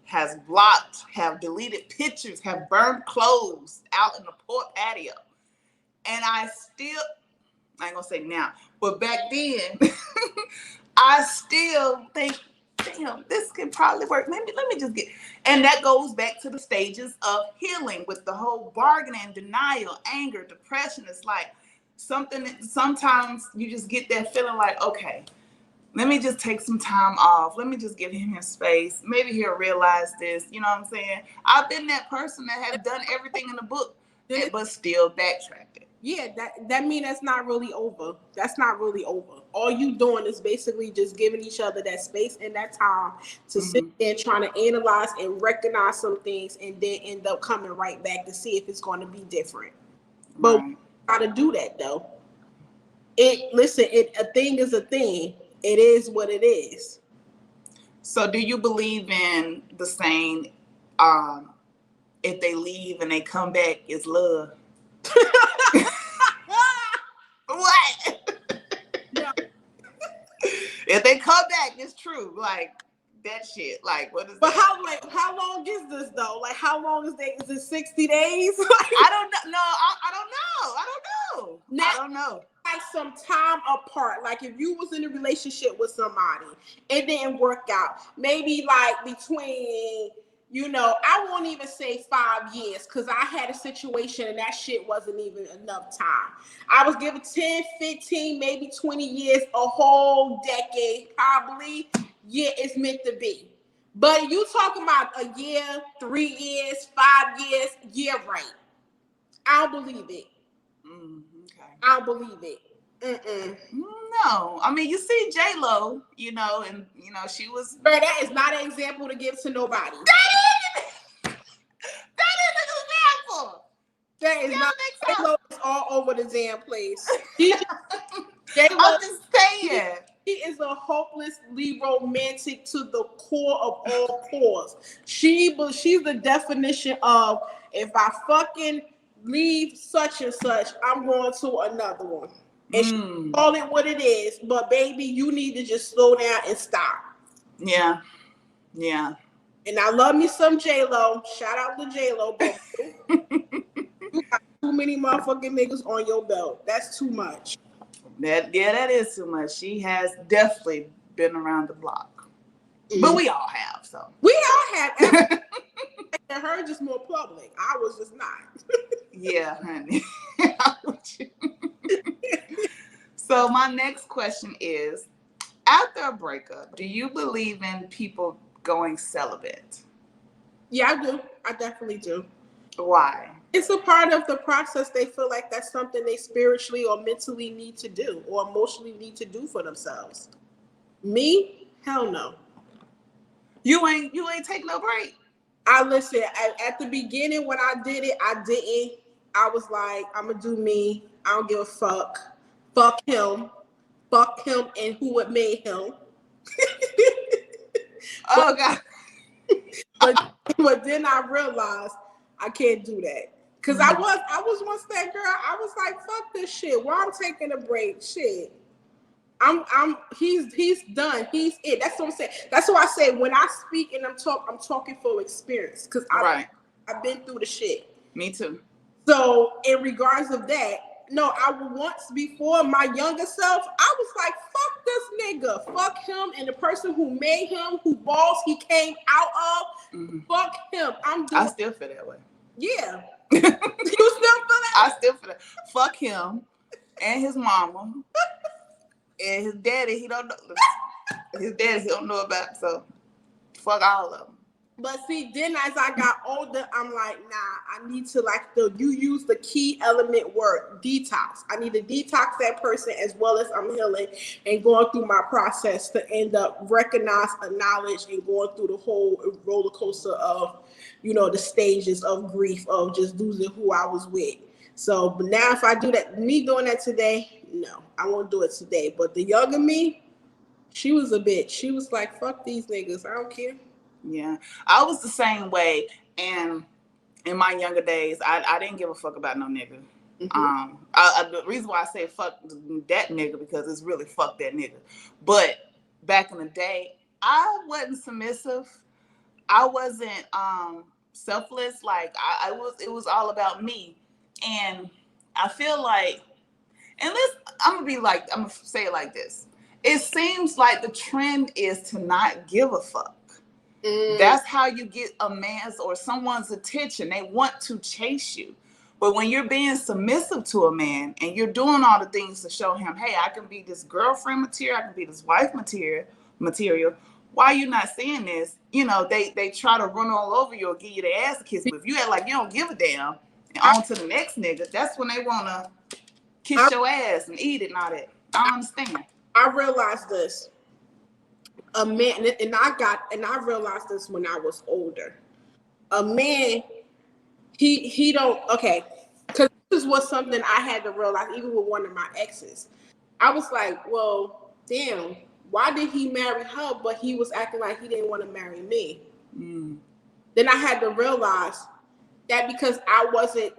has blocked, have deleted pictures, have burned clothes out in the port patio. And I ain't gonna say now, but back then, I still think, damn, this could probably work. Let me just get, and that goes back to the stages of healing with the whole bargaining, denial, anger, depression. It's like something that sometimes you just get that feeling like, okay, let me just take some time off. Let me just give him his space. Maybe he'll realize this. You know what I'm saying? I've been that person that has done everything in the book, but still backtracked it. Yeah, that means that's not really over. That's not really over. All you doing is basically just giving each other that space and that time to sit there trying to analyze and recognize some things, and then end up coming right back to see if it's going to be different. But we gotta do that though. A thing is a thing. It is what it is. So do you believe in the saying, if they leave and they come back, it's love. What? No. If they come back, it's true. Like that shit. Like what is But that? how long is this though? Like how long is that? Is it 60 days? I don't know. No, I don't know. I don't know. Now, I don't know. like some time apart. Like if you was in a relationship with somebody, it didn't work out. Maybe like between, you know, I won't even say 5 years because I had a situation and that shit wasn't even enough time. I was given 10, 15, maybe 20 years, a whole decade, probably. Yeah, it's meant to be. But you talking about a year, 3 years, 5 years, yeah, right. I don't believe it. Okay. I don't believe it. Mm-mm. No, I mean you see J-Lo, you know, and you know she was. Bro, that is not an example to give to nobody. That is an example. That is You not. don't think so? J-Lo is all over the damn place. J-Lo, I'm just saying. she is a hopelessly romantic to the core of all cores. She's the definition of if I fucking leave such and such, I'm going to another one. And she call it what it is, but baby, you need to just slow down and stop. Yeah. Yeah. And I love me some J-Lo. Shout out to J-Lo, but you got too many motherfucking niggas on your belt. That's too much. That is too much. She has definitely been around the block. But we all have, so. We all have. And her just more public. I was just not. Yeah, honey. So my next question is, after a breakup, do you believe in people going celibate? Yeah, I do. I definitely do. Why? It's a part of the process. They feel like that's something they spiritually or mentally need to do or emotionally need to do for themselves. Me? Hell no. You ain't take no break. I listen, at the beginning when I did it, I didn't. I was like, I'm gonna do me. I don't give a fuck. Fuck him and who it made him. Oh God. But then I realized I can't do that. Cause I was once that girl. I was like, fuck this shit. Why I'm taking a break? Shit. He's done. He's it. That's what I'm saying. That's why I say when I speak and I'm talking for experience. Cause I've been through the shit. Me too. So in regards of that, no, I once before my younger self, I was like, fuck this nigga. Fuck him and the person who made him, who balls he came out of. Mm-hmm. Fuck him. I still feel that way. Yeah. You still feel that? I still feel that. Fuck him and his mama. And his daddy, he don't know. His daddy, he don't know about. So, fuck all of them. But see, then as I got older, I'm like, nah, I need to you use the key element word, detox. I need to detox that person as well as I'm healing and going through my process to end up recognize, acknowledge, and going through the whole roller coaster of, you know, the stages of grief of just losing who I was with. So, but now if I do that, me doing that today, no, I won't do it today. But the younger me, she was a bitch. She was like, fuck these niggas. I don't care. Yeah, I was the same way. And in my younger days, I didn't give a fuck about no nigga. Mm-hmm. The reason why I say fuck that nigga because it's really fuck that nigga. But back in the day, I wasn't submissive. I wasn't selfless. Like it was all about me. And I feel like, and I'm gonna say it like this. It seems like the trend is to not give a fuck. That's how you get a man's or someone's attention. They want to chase you. But when you're being submissive to a man and you're doing all the things to show him, hey, I can be this girlfriend material, I can be this wife material, why are you not seeing this? You know, they try to run all over you or give you the ass kiss. But if you act like you don't give a damn and on to the next nigga, that's when they want to kiss your ass and eat it and all that. I don't understand. I realized this. A man, and I realized this when I was older. A man, he don't, okay, because this is what something I had to realize even with one of my exes. I was like, well, damn, why did he marry her, but he was acting like he didn't want to marry me? Then I had to realize that because I wasn't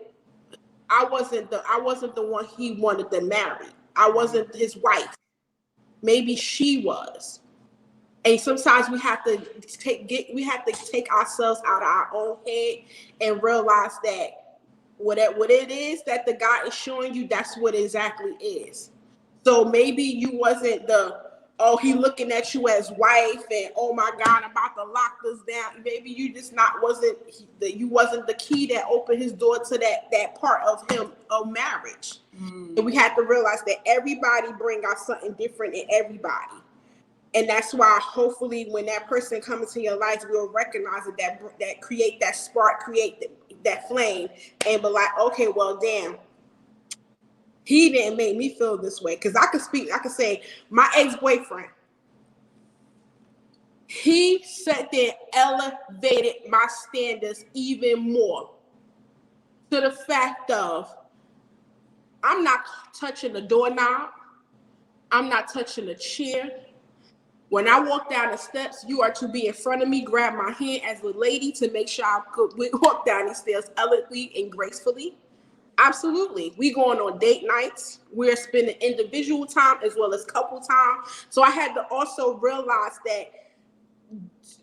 the one he wanted to marry. I wasn't his wife. Maybe she was. And sometimes we have to take ourselves out of our own head and realize that what it is that the God is showing you, that's what exactly is. So maybe you wasn't he looking at you as wife and oh my God, I'm about to lock this down. Maybe you just wasn't the key that opened his door to that part of him of marriage. And we have to realize that everybody bring out something different in everybody. And that's why hopefully when that person comes into your life, you'll recognize that create that spark, create that flame, and be like, okay, well, damn, he didn't make me feel this way. Because I could say my ex-boyfriend, he sat there, elevated my standards even more to the fact of I'm not touching the doorknob. I'm not touching the chair. When I walk down the steps, you are to be in front of me, grab my hand as a lady to make sure I could walk down these stairs elegantly and gracefully. Absolutely. We going on date nights. We're spending individual time as well as couple time. So I had to also realize that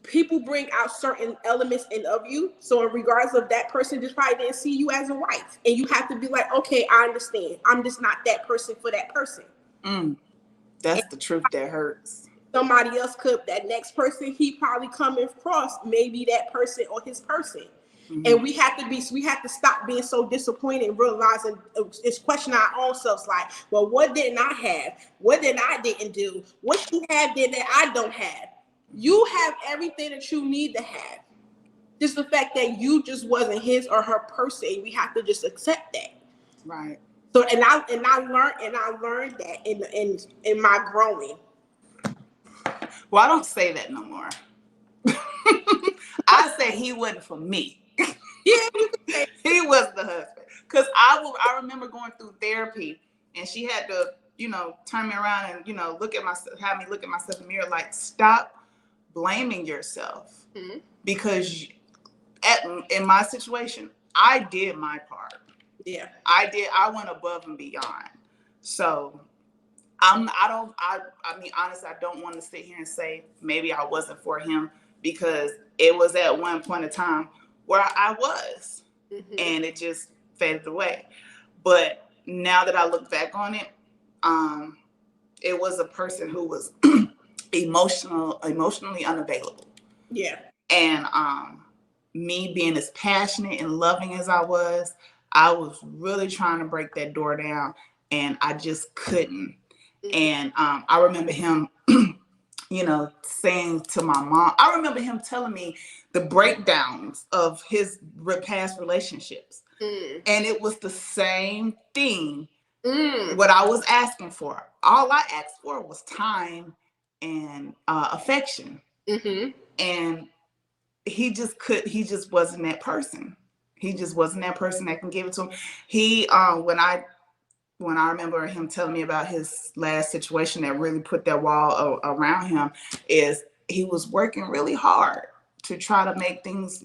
people bring out certain elements of you. So in regards of that person just probably didn't see you as a wife. And you have to be like, okay, I understand. I'm just not that person for that person. That's the truth that hurts. Somebody else that next person he probably come across, maybe that person or his person. And we have to stop being so disappointed and realizing it's questioning our own selves like, well, what didn't I have? What did I didn't do? What she had that I don't have? You have everything that you need to have. Just the fact that you just wasn't his or her person. We have to just accept that. Right. So and I learned that in my growing. Well, I don't say that no more. I say he wasn't for me. Yeah, he was the husband. Because I remember going through therapy, and she had to, turn me around and, have me look at myself in the mirror, like, stop blaming yourself. Because in my situation, I did my part. Yeah, I went above and beyond. So honestly, I don't want to sit here and say maybe I wasn't for him, because it was at one point in time where I was, and it just faded away. But now that I look back on it, it was a person who was emotionally unavailable. Yeah. And me being as passionate and loving as I was really trying to break that door down, and I just couldn't. And I remember him, saying to my mom, I remember him telling me the breakdowns of his past relationships. And it was the same thing, what I was asking for. All I asked for was time and affection. And he just wasn't that person. He just wasn't that person that can give it to him. When I remember him telling me about his last situation that really put that wall around him, is he was working really hard to try to make things,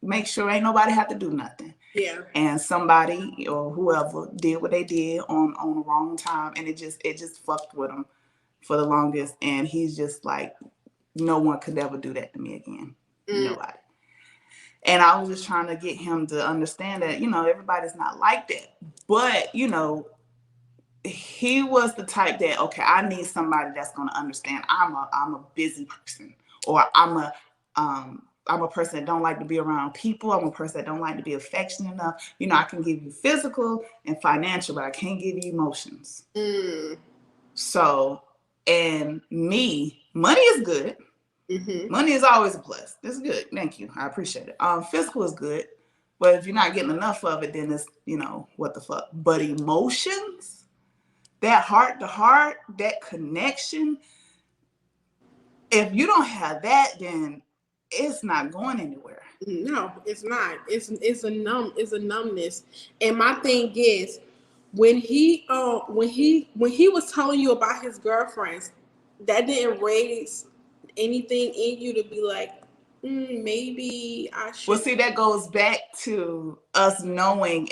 make sure ain't nobody have to do nothing. Yeah. And somebody or whoever did what they did on the wrong time, and it just fucked with him for the longest. And he's just like, no one could ever do that to me again. Nobody. And I was just trying to get him to understand that, everybody's not like that. But, he was the type that, okay, I need somebody that's going to understand I'm a busy person, or I'm a person that don't like to be around people. I'm a person that don't like to be affectionate enough. I can give you physical and financial, but I can't give you emotions. So, and money is good. Money is always a plus. It's good. Thank you. I appreciate it. Physical is good, but if you're not getting enough of it, then it's, what the fuck. But emotions, that heart to heart, that connection, if you don't have that, then it's not going anywhere. No, it's not. It's a numbness. And my thing is, when he was telling you about his girlfriends, that didn't raise anything in you to be like, Maybe I Well, should. see, that goes back to us knowing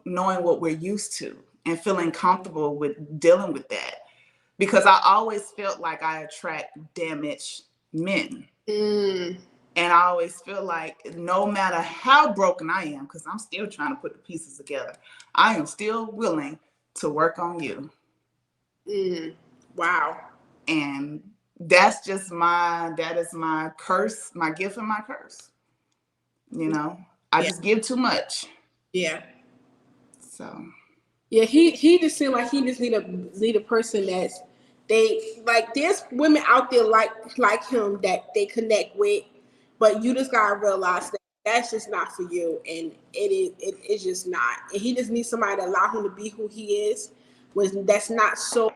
knowing what we're used to and feeling comfortable with dealing with that. Because I always felt like I attract damaged men. Mm, And I always feel like no matter how broken I am, because I'm still trying to put the pieces together, I am still willing to work on you. wow. And that is my curse, my gift and my curse. I Yeah. just give too much. Yeah. So, Yeah, he just seemed like he just need a person that's they like. There's women out there like him that they connect with, but you just gotta realize that that's just not for you, and it's just not. And he just needs somebody to allow him to be who he is. When that's not so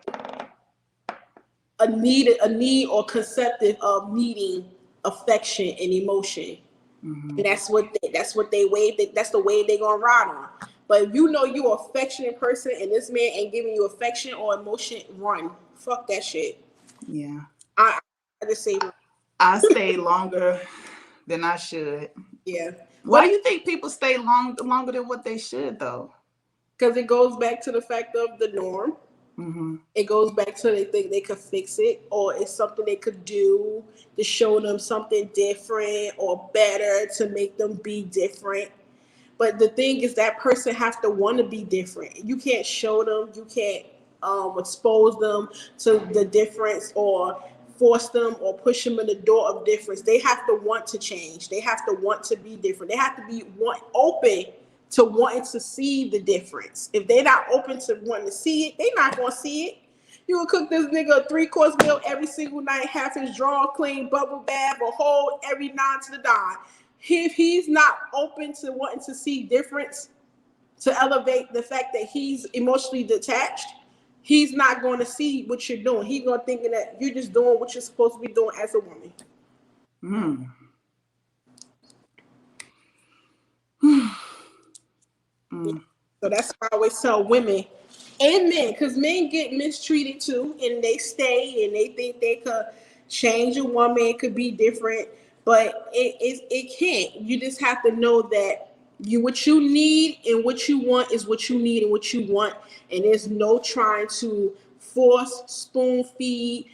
a need or conceptive of needing affection and emotion. And that's what they wave. That's the wave they're gonna ride on. But if you know you're an affectionate person and this man ain't giving you affection or emotion, run. Fuck that shit. yeah. I, I just say run. I stay longer than I should. Yeah. Why But do you think people stay longer than what they should, though? because it goes back to the fact of the norm. Mm-hmm. It goes back to they think they could fix it, or it's something they could do to show them something different or better to make them be different. But the thing is, that person has to want to be different. You can't show them. You can't expose them to the difference or force them or push them in the door of difference. They have to want to change. They have to want to be different. They have to be open to wanting to see the difference. If they're not open to wanting to see it, they're not going to see it. You would cook this nigga a 3-course meal every single night, have his drawer clean, bubble bath, a whole every nine to the dime. If he's not open to wanting to see difference, to elevate the fact that he's emotionally detached, he's not going to see what you're doing. He's going to think that you're just doing what you're supposed to be doing as a woman. Mm. Mm. So that's why I always tell women and men, because men get mistreated too, and they stay and they think they could change a woman, it could be different, but it can't. You just have to know that what you need and what you want is what you need and what you want, and there's no trying to force, spoon feed,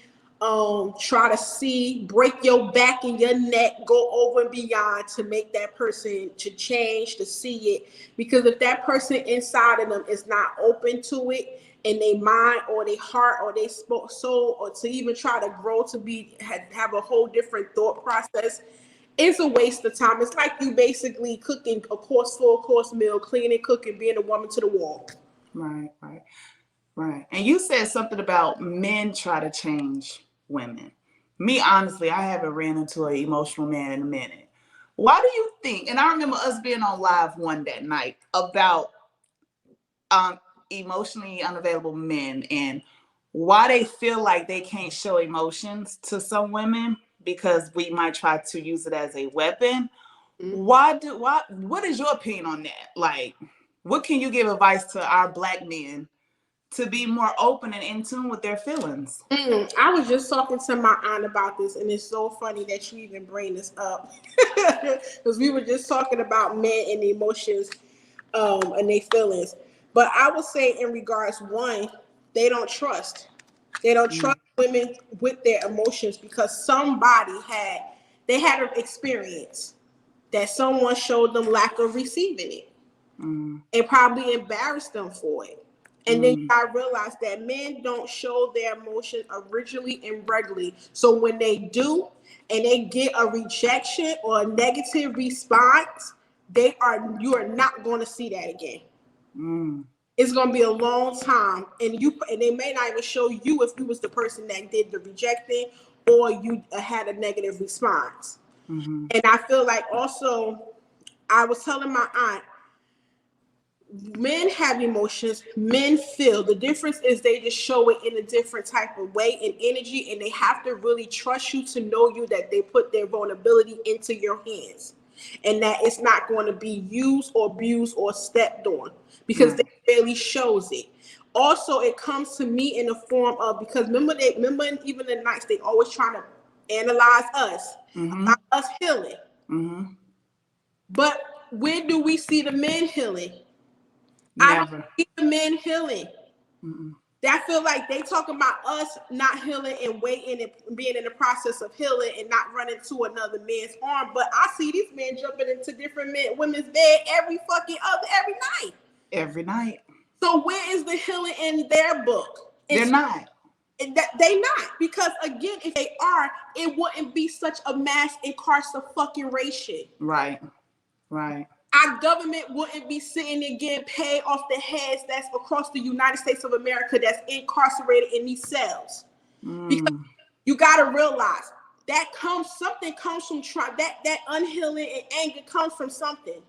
try to see, break your back and your neck, go over and beyond to make that person to change, to see it. Because if that person inside of them is not open to it, in their mind or their heart or their soul, or to even try to grow to be have a whole different thought process, it's a waste of time. It's like you basically cooking a full course meal, cleaning, cooking, being a woman to the wall. Right, right, right. And you said something about men try to change women. Me, honestly, I haven't ran into an emotional man in a minute. Why do you think? And I remember us being on live one that night about um, emotionally unavailable men and why they feel like they can't show emotions to some women because we might try to use it as a weapon. What is your opinion on that? Like, what can you give advice to our Black men to be more open and in tune with their feelings? I was just talking to my aunt about this, and it's so funny that you even bring this up because we were just talking about men and the emotions, and their feelings. But I would say, in regards, one, they don't trust. They don't Mm, trust women with their emotions because they had an experience that someone showed them lack of receiving it mm, and probably embarrassed them for it. And then mm, I realized that men don't show their emotion originally and regularly. So when they do and they get a rejection or a negative response, you are not going to see that again. mm, It's going to be a long time, and they may not even show you if you was the person that did the rejecting or you had a negative response. mm-hmm. And I feel like also, I was telling my aunt, men have emotions, men feel. The difference is they just show it in a different type of way and energy, and they have to really trust you to know you, that they put their vulnerability into your hands and that it's not going to be used or abused or stepped on because they Right. barely shows it. Also, it comes to me in the form of, because remember even the nights they always trying to analyze us, Mm-hmm. about us healing. Mm-hmm. But where do we see the men healing? Never. I don't see the men healing. Mm-mm. I feel like they talking about us not healing and waiting and being in the process of healing and not running to another man's arm. But I see these men jumping into different women's bed every night. Every night. So where is the healing in their book? They're not. They not, because again, if they are, it wouldn't be such a mass incarceration. Right. Our government wouldn't be sitting there getting paid off the heads that's across the United States of America that's incarcerated in these cells. Because you got to realize something comes from that unhealing and anger comes from something.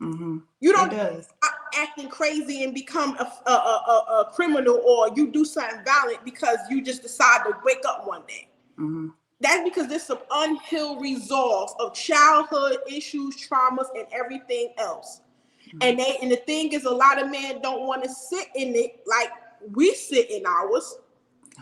Mm-hmm. You don't acting crazy and become a criminal, or you do something violent because you just decide to wake up one day. Mm-hmm. That's because there's some unhealed resolves of childhood issues, traumas, and everything else. Mm-hmm. And the thing is, a lot of men don't want to sit in it like we sit in ours.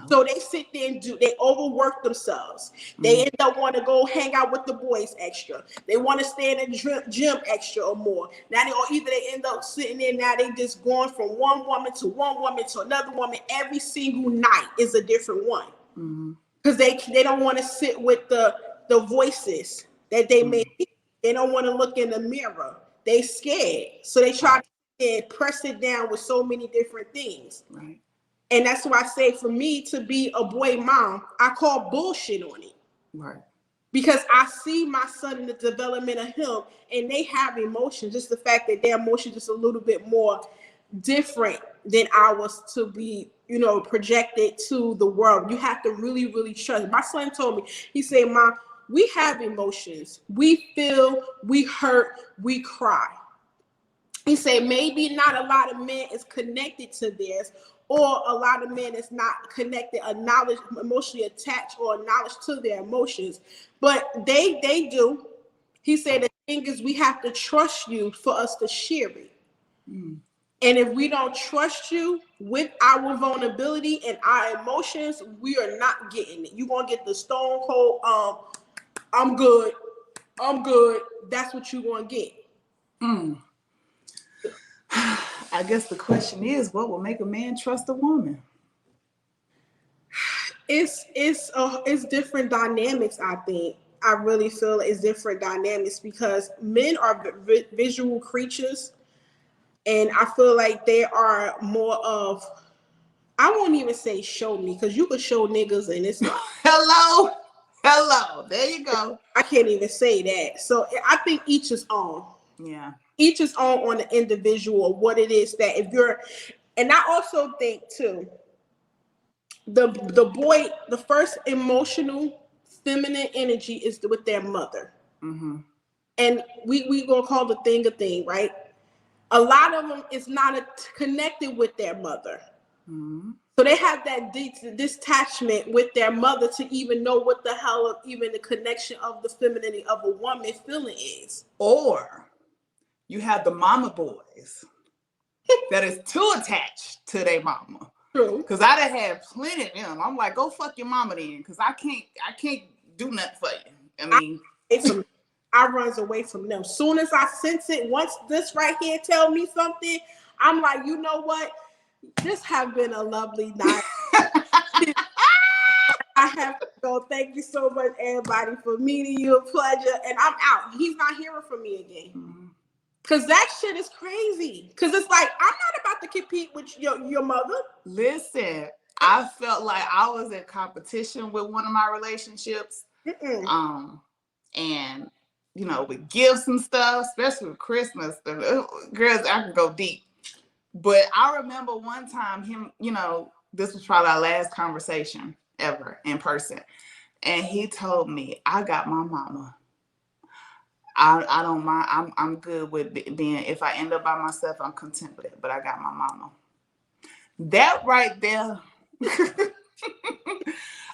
So they sit there and they overwork themselves. They end up want to go hang out with the boys extra. They want to stay in the gym extra or more. Now they end up sitting there. Now they just going from one woman to another woman. Every single night is a different one. Because they don't want to sit with the voices that they make. They don't want to look in the mirror. They scared. So they try to press it down with so many different things. Right. And that's why I say, for me to be a boy mom, I call bullshit on it. Right. Because I see my son in the development of him, and they have emotions. Just the fact that their emotions is a little bit more different than ours to be, projected to the world. You have to really, really trust. My son told me, he said, "Mom, we have emotions. We feel, we hurt, we cry." He said, maybe not a lot of men is connected to this, or a lot of men is not connected, emotionally attached or knowledge to their emotions, but they do. He said, the thing is, we have to trust you for us to share it. And if we don't trust you with our vulnerability and our emotions, we are not getting it. You're going to get the stone cold, I'm good. That's what you're going to get. I guess the question is, what will make a man trust a woman? It's different dynamics. I really feel it's different dynamics because men are visual creatures, and I feel like they are more of, I won't even say show me, because you could show niggas and it's like, hello, there you go. I can't even say that. So I think each is on. Yeah. Each is on the individual, what it is that if you're, and I also think too, the boy, the first emotional feminine energy is with their mother. And we gonna call the thing a thing, right? A lot of them is not connected with their mother. So they have that detachment with their mother to even know what the hell even the connection of the femininity of a woman feeling is. Or you have the mama boys that is too attached to their mama. True. Because I done had plenty of them. I'm like, go fuck your mama then, because I can't do nothing for you. I mean, I runs away from them. Soon as I sense it, once this right here tell me something, I'm like, you know what? This have been a lovely night. I have to go. Thank you so much, everybody, for meeting you. A pleasure. And I'm out. He's not hearing from me again. Because that shit is crazy. Because it's like, I'm not about to compete with your mother. Listen, I felt like I was in competition with one of my relationships. And, with gifts and stuff, especially with Christmas, girls, I can go deep. But I remember one time him, this was probably our last conversation ever in person. And he told me, I got my mama. I don't mind. I'm good with being, if I end up by myself, I'm content with it, but I got my mama. That right there.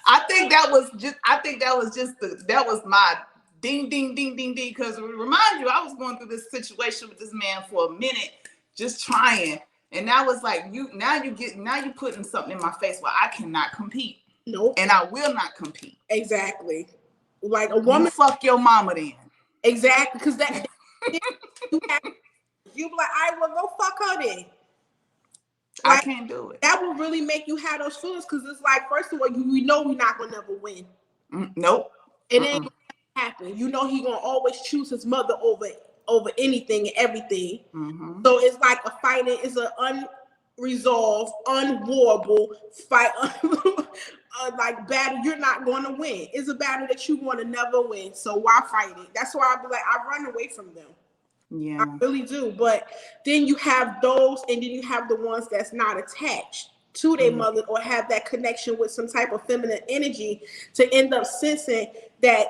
I think that was my ding, ding, ding, ding, ding. Because remind you, I was going through this situation with this man for a minute, just trying. And that was like, you putting something in my face where I cannot compete. Nope. And I will not compete. Exactly. Like a You woman, fuck your mama then. exactly, because that you have, you be like, I will go fuck her then. I Like can't do it. that will really make you have those feelings because it's like, first of all, we know we're not gonna never win. Nope. It ain't gonna happen. You know he gonna always choose his mother over anything and everything. Mm-hmm. So it's like a fighting. It's an unresolved, unwarrable fight. Like battle you're not going to win. It's a battle that you want to never win. So why fight it? That's why I be like, I run away from them. Yeah. I really do. But then you have those, and then you have the ones that's not attached to their mother or have that connection with some type of feminine energy to end up sensing that,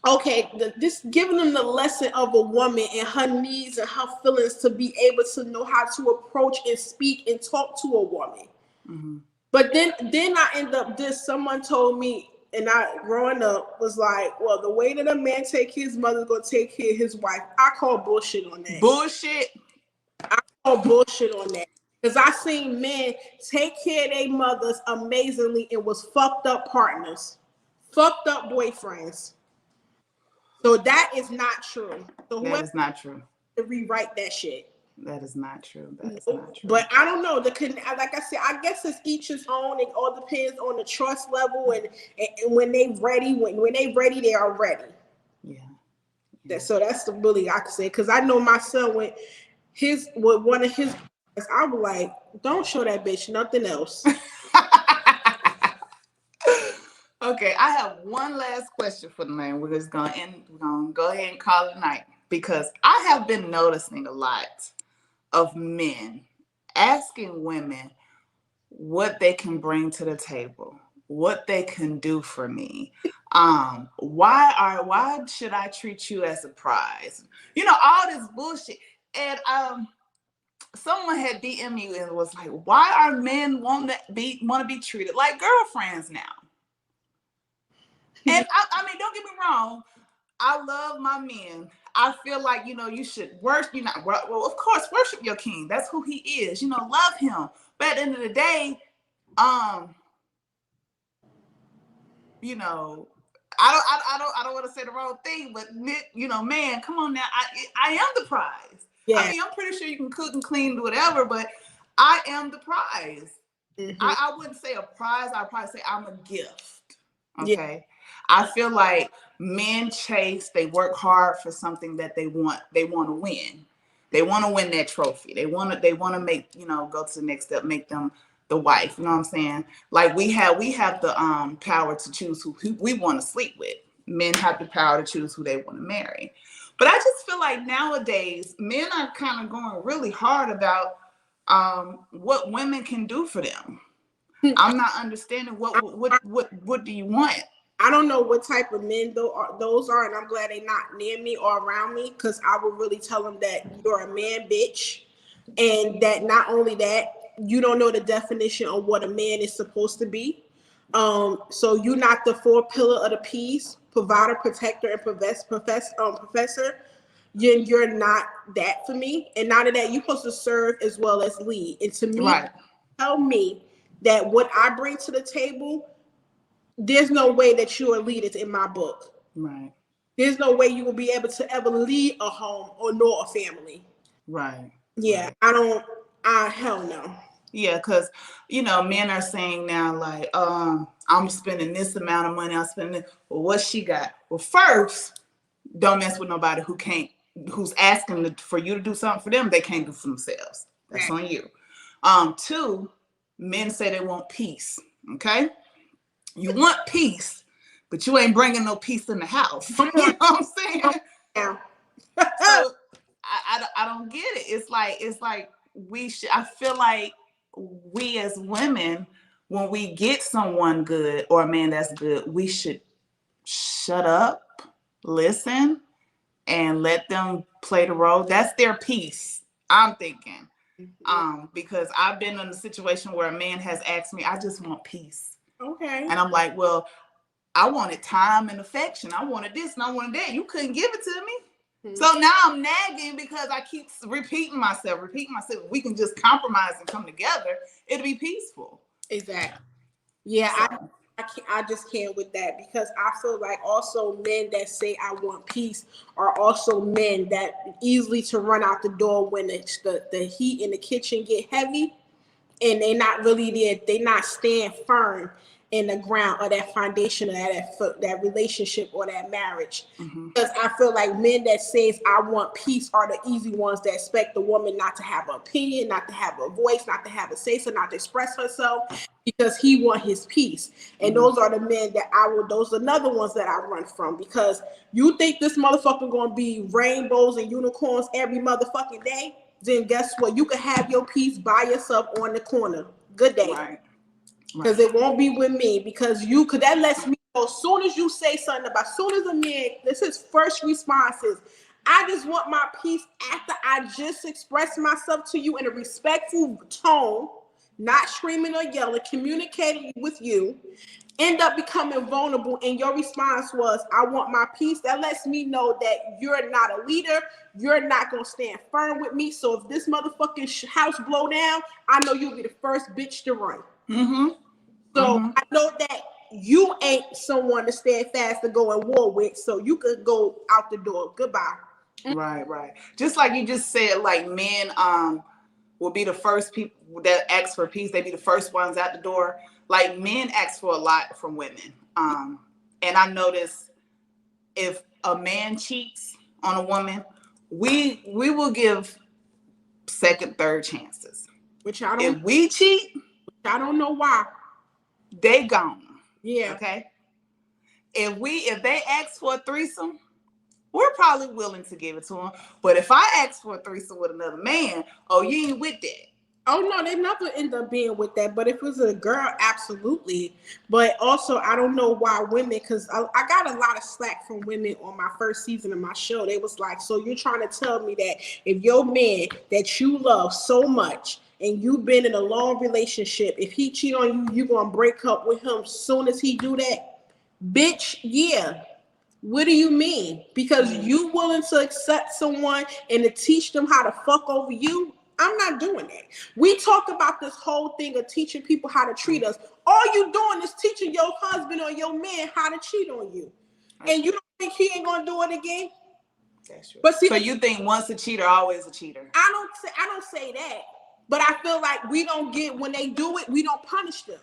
okay, this giving them the lesson of a woman and her needs and her feelings to be able to know how to approach and speak and talk to a woman. Mm-hmm. But then I end up this. Someone told me, and I growing up was like, well, the way that a man take his mother's gonna take care of his wife. I call bullshit on that. Bullshit. I call bullshit on that. Because I seen men take care of their mothers amazingly and was fucked up partners, fucked up boyfriends. So that is not true. So That is not true. to rewrite that shit. That is not true. That is not true. But I don't know. Like I said, I guess it's each his own. It all depends on the trust level and when they ready. When they ready, they are ready. Yeah. So that's the really I can say, because I know my son with one of his. I was like, don't show that bitch nothing else. Okay, I have one last question for the man. We're just gonna end. We're gonna go ahead and call it a night because I have been noticing a lot of men asking women what they can bring to the table, what they can do for me. Why should I treat you as a prize? You know, all this bullshit. And someone had DM me and was like, why are men want to be treated like girlfriends now? And I mean, don't get me wrong. I love my men. I feel like, you should worship, well, of course, worship your king. That's who he is, love him. But at the end of the day, I don't want to say the wrong thing, but man, come on now. I am the prize. Yeah. I mean, I'm pretty sure you can cook and clean, do whatever, but I am the prize. Mm-hmm. I wouldn't say a prize. I'd probably say I'm a gift. Okay. Yeah. I feel like men they work hard for something that they want to win. They want to win that trophy. They want to make, go to the next step, make them the wife. You know what I'm saying? Like we have the power to choose who we want to sleep with. Men have the power to choose who they want to marry. But I just feel like nowadays men are kind of going really hard about what women can do for them. I'm not understanding what do you want? I don't know what type of men those are, and I'm glad they're not near me or around me, because I would really tell them that you're a man, bitch, and that not only that, you don't know the definition of what a man is supposed to be. So you're not the four pillar of the piece, provider, protector, and professor. You're not that for me, and not that you're supposed to serve as well as lead. And to me, right. Tell me that what I bring to the table, there's no way that you're a leader in my book. Right. There's no way you will be able to ever lead a home or nor a family. Right. Yeah. Right. Hell no. Yeah, because men are saying now, like, I'm spending this amount of money, I'm spending it. Well, what she got? Well, first, don't mess with nobody who's asking for you to do something for them, they can't do for themselves. That's right. On you. Two, men say they want peace. Okay. You want peace, but you ain't bringing no peace in the house. You know what I'm saying? Yeah. So I don't get it. It's like I feel like we as women, when we get someone good or a man that's good, we should shut up, listen, and let them play the role. That's their peace, I'm thinking. Because I've been in a situation where a man has asked me, I just want peace. Okay. And I'm like, well, I wanted time and affection. I wanted this and I wanted that. You couldn't give it to me. Mm-hmm. So now I'm nagging because I keep repeating myself. We can just compromise and come together. It'll be peaceful. Exactly. Yeah. So. I just can't with that, because I feel like also men that say I want peace are also men that easily to run out the door when the heat in the kitchen get heavy, and they not really there. They not stand firm in the ground or that foundation of that relationship or that marriage. Mm-hmm. Because I feel like men that says I want peace are the easy ones that expect the woman not to have an opinion, not to have a voice, not to have a say so, not to express herself, because he want his peace. And Mm-hmm. those are the men that those are another ones that I run from, because you think this motherfucker gonna be rainbows and unicorns every motherfucking day, then guess what? You can have your peace by yourself on the corner. Good day. Right. Because it won't be with me, because that lets me know, as soon as you say something about, as soon as a man, this is first responses, I just want my peace after I just express myself to you in a respectful tone, not screaming or yelling, communicating with you, end up becoming vulnerable, and your response was, I want my peace. That lets me know that you're not a leader. You're not going to stand firm with me. So if this motherfucking house blow down, I know you'll be the first bitch to run. Mm-hmm. So Mm-hmm. I know that you ain't someone to stand fast to go in war with, so you could go out the door. Goodbye. Right, right. Just like you just said, like men will be the first people that ask for peace. They be the first ones out the door. Like men ask for a lot from women. And I notice if a man cheats on a woman, we will give second, third chances. Which I If we cheat, I don't know why. they gone. Yeah. Okay. If they ask for a threesome, we're probably willing to give it to them. But if I ask for a threesome with another man, oh, you ain't with that. Oh no, they never end up being with that. But if it was a girl, absolutely. But also, I don't know why women, because I got a lot of slack from women on my first season of my show. They was like, so you're trying to tell me that if your man that you love so much and you've been in a long relationship, if he cheat on you, you're gonna break up with him soon as he do that? Bitch, yeah. What do you mean? Because you willing to accept someone and to teach them how to fuck over you? I'm not doing that. We talk about this whole thing of teaching people how to treat us. All you doing is teaching your husband or your man how to cheat on you. And you don't think he ain't gonna do it again? That's true. But see, so you think once a cheater, always a cheater? I don't say that. But I feel like we don't get, when they do it, we don't punish them.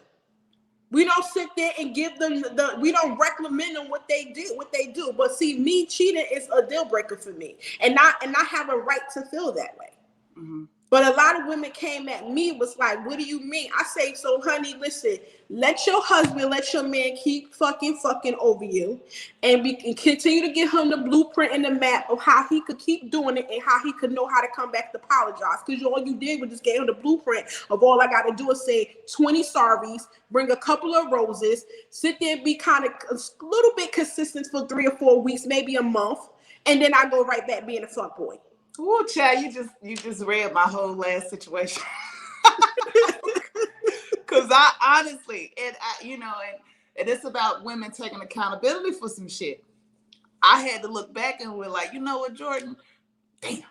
We don't sit there and give them we don't recommend them what they do. But see, me cheating is a deal breaker for me. And I have a right to feel that way. Mm-hmm. But a lot of women came at me, was like, what do you mean? I say, so honey, listen, let your husband, let your man keep fucking over you, and continue to give him the blueprint and the map of how he could keep doing it and how he could know how to come back to apologize. Because all you did was just give him the blueprint of all I got to do is say 20 sorries, bring a couple of roses, sit there and be kind of a little bit consistent for 3 or 4 weeks, maybe a month, and then I go right back being a fuck boy. Ooh, Chad, you just read my whole last situation. Because I honestly, and it's about women taking accountability for some shit. I had to look back and we're like, you know what, Jordan? Damn,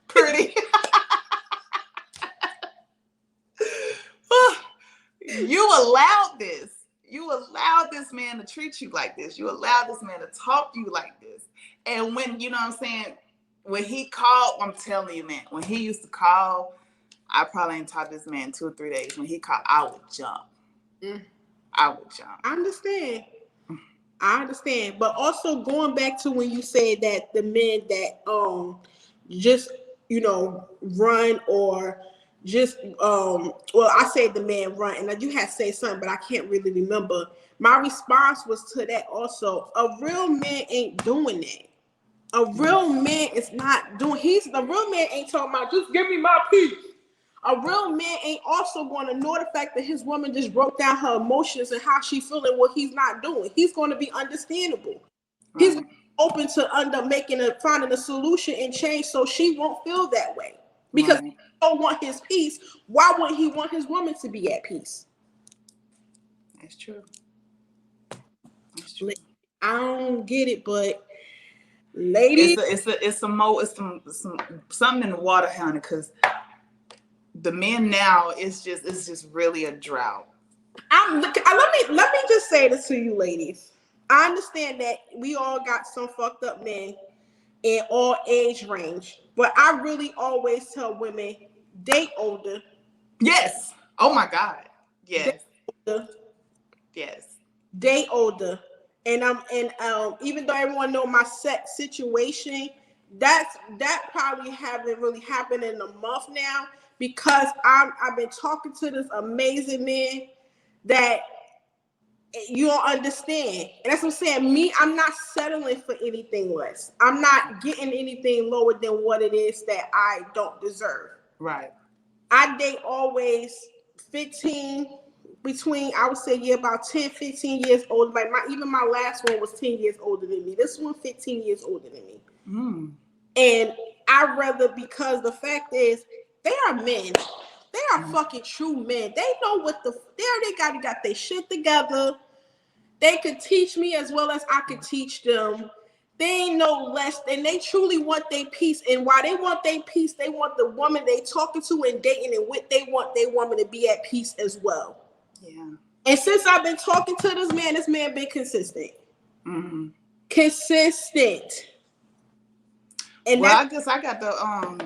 pretty. You allowed this. You allowed this man to treat you like this. You allowed this man to talk to you like this. And when, you know what I'm saying, when he called, I'm telling you, man, when he used to call, I probably ain't talked to this man 2 or 3 days. When he called, I would jump. I would jump. I understand. But also going back to when you said that the men that just, run or just I say the man run, and you had to say something, but I can't really remember. My response was to that also. A real man ain't doing that. A real man is not doing. The real man ain't talking about just give me my peace. A real man ain't also going to know the fact that his woman just broke down her emotions and how she feeling what he's not doing. He's going to be understandable. Right. He's open to finding a solution and change so she won't feel that way. Because right. He don't want his peace. Why wouldn't he want his woman to be at peace? That's true. I don't get it, but ladies, it's something in the water, honey, because the men now it's just really a drought. Let me just say this to you, ladies. I understand that we all got some fucked up men in all age range, but I really always tell women date older, Yes. Oh my God. date Yes. older, Yes. date older. And even though everyone know my sex situation, that probably haven't really happened in a month now because I've been talking to this amazing man that you don't understand. And that's what I'm saying. Me, I'm not settling for anything less. I'm not getting anything lower than what it is that I don't deserve. Right. I date always 15 between, I would say, yeah, about 10, 15 years older. Like even my last one was 10 years older than me. This one 15 years older than me. Mm. And I rather, because the fact is they are men. They are fucking true men. They know what they got their shit together. They could teach me as well as I could teach them. They ain't no less, and they truly want their peace. And while they want their peace, they want the woman they talking to and dating and with, they want their woman to be at peace as well. Yeah. And since I've been talking to this man been consistent. Mm-hmm. Consistent. And well, I guess I got to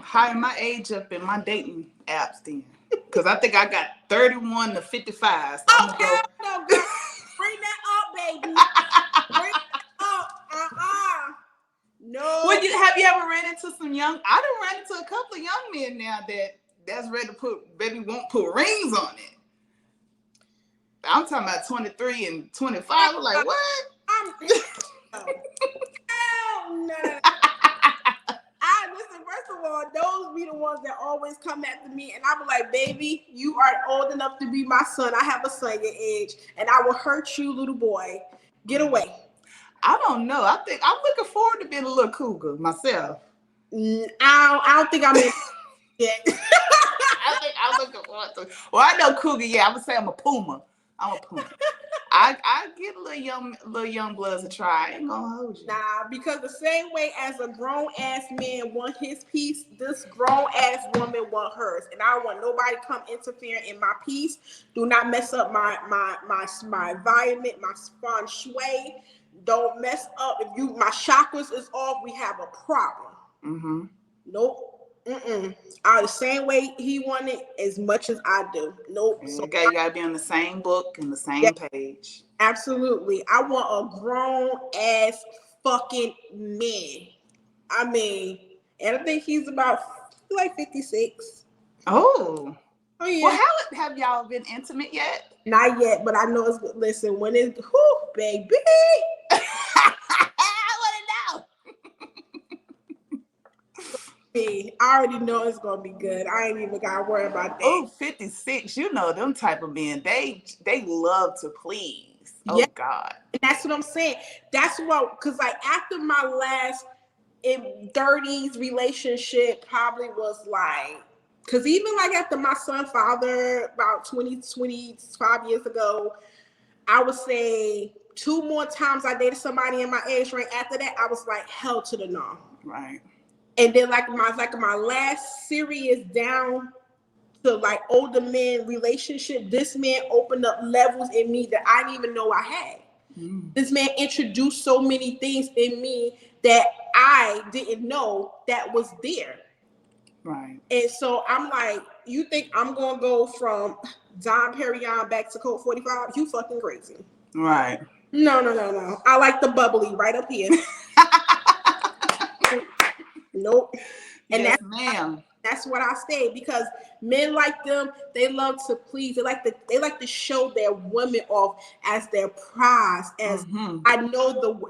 higher my age up in my dating apps then. Because I think I got 31 to 55. So I'm okay, going to no, girl. Bring that up, baby. Bring that up. No. Well, have you ever ran into some young? I done ran into a couple of young men now that's ready to won't put rings on it. I'm talking about 23 and 25. I'm like, what? No. Listen, first of all, those be the ones that always come after me, and I be like, baby, you are old enough to be my son. I have a son your age, and I will hurt you, little boy. Get away. I don't know. I think I'm looking forward to being a little cougar myself. I don't think I'm in yet. I think I'm looking forward to. Well, I know cougar. Yeah, I would say I'm a puma. I'm a puma. I give little young bloods a try. I ain't gonna hold you. Nah, because the same way as a grown ass man want his peace, this grown ass woman want hers, and I don't want nobody to come interfere in my peace. Do not mess up my environment, my feng shui. Don't mess up. If my chakras is off, we have a problem. Mm-hmm. Nope. The same way he want it as much as I do. Nope. So you gotta be on the same book and the same page. Absolutely. I want a grown ass fucking man. I mean, and I think he's about like 56. Oh yeah. Well, have y'all been intimate yet? Not yet, but I know it's good. Listen, when it's baby. I already know it's gonna be good. I ain't even gotta worry about that. Oh, 56. You know them type of men. They love to please. Oh God. And that's what I'm saying. That's what, because like after my last in 30s relationship probably was like, because even like after my son father about 25 years ago, I would say 2 more times I dated somebody in my age range. After that, I was like hell to the no. Right. And then like my last serious down to like older men relationship, this man opened up levels in me that I didn't even know I had. This man introduced so many things in me that I didn't know that was there. Right. And so I'm like, you think I'm gonna go from Dom Perignon back to Colt 45? You fucking crazy. Right. No. I like the bubbly right up here. Nope. And yes, ma'am. That's what I say, because men like them, they love to please. They like to show their women off as their prize. As I know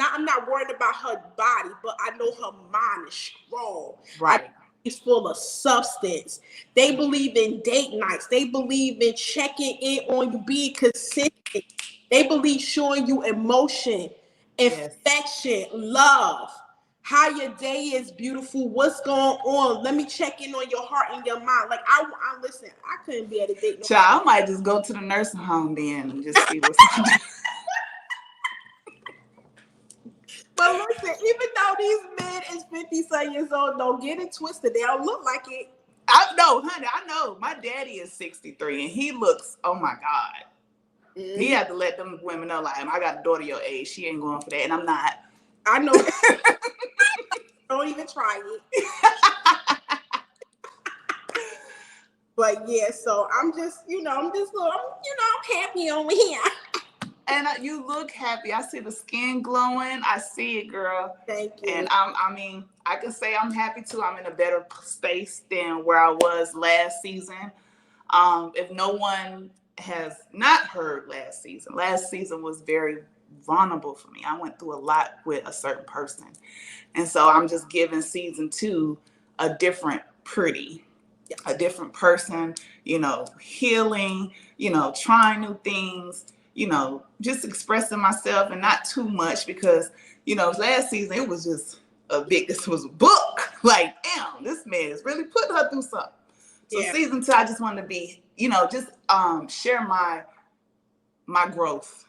I'm not worried about her body, but I know her mind is strong. Right. It's full of substance. They believe in date nights. They believe in checking in on you, being consistent. They believe showing you emotion, affection, love. How your day is, beautiful. What's going on? Let me check in on your heart and your mind. Like I listen. I couldn't be at a date. Child, I might just go to the nursing home then and just see what's happening. But listen, even though these men is 50-some years old, don't get it twisted. They don't look like it. I know, honey. I know. My daddy is 63, and he looks. Oh my God. He had to let them women know, like, I got a daughter your age. She ain't going for that, and I'm not. I know. Don't even try it. But yeah, so I'm just, I'm happy over here. And you look happy. I see the skin glowing. I see it, girl. Thank you. And I can say I'm happy too. I'm in a better space than where I was last season. If no one has not heard last season was very vulnerable for me. I went through a lot with a certain person. And so I'm just giving season 2 a different pretty. A different person, healing, trying new things, just expressing myself and not too much because, last season it was just this was a book. Like, damn, this man is really putting her through something. So season 2, I just want to be, just share my growth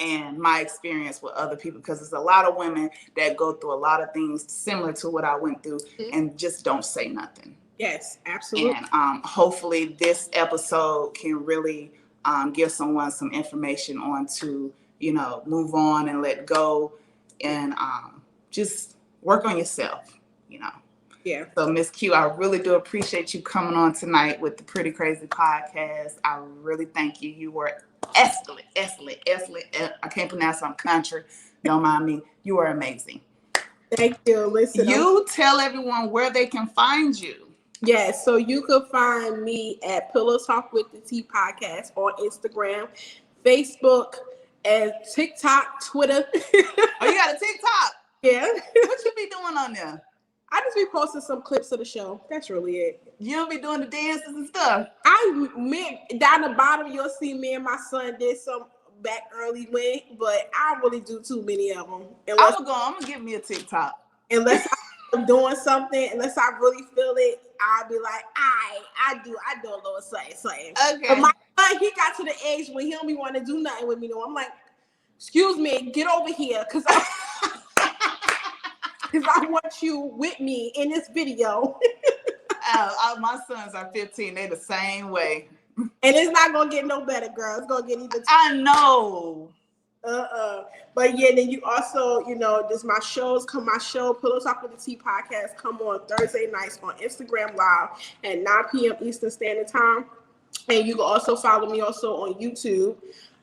and my experience with other people because there's a lot of women that go through a lot of things similar to what I went through and just don't say nothing. Yes, absolutely. And hopefully this episode can really give someone some information on to, move on and let go and just work on yourself, Yeah. So Miss Q, I really do appreciate you coming on tonight with the Pretty Crazy Podcast. I really thank you. You were excellent. I can't pronounce some country. Don't mind me. You are amazing. Thank you. Listen, tell everyone where they can find you. Yes, so you can find me at Pillow Talk with the Tea Podcast on Instagram, Facebook, and TikTok, Twitter. Oh, you got a TikTok? Yeah. What you be doing on there? I just be posting some clips of the show. That's really it. You don't be doing the dances and stuff? Down the bottom, you'll see me and my son did some back early when, but I don't really do too many of them. I'm gonna give me a TikTok. Unless I'm doing something, unless I really feel it, I'll be like, I do a little something. Okay. But my son, he got to the age when he don't be want to do nothing with me. No, I'm like, excuse me, get over here, because I want you with me in this video. My sons are 15. They the same way. And it's not going to get no better, girl. It's going to get even. I know. But yeah, then you also, this my show, Pillow Talk with the Tea Podcast, come on Thursday nights on Instagram Live at 9 p.m. Eastern Standard Time. And you can also follow me also on YouTube.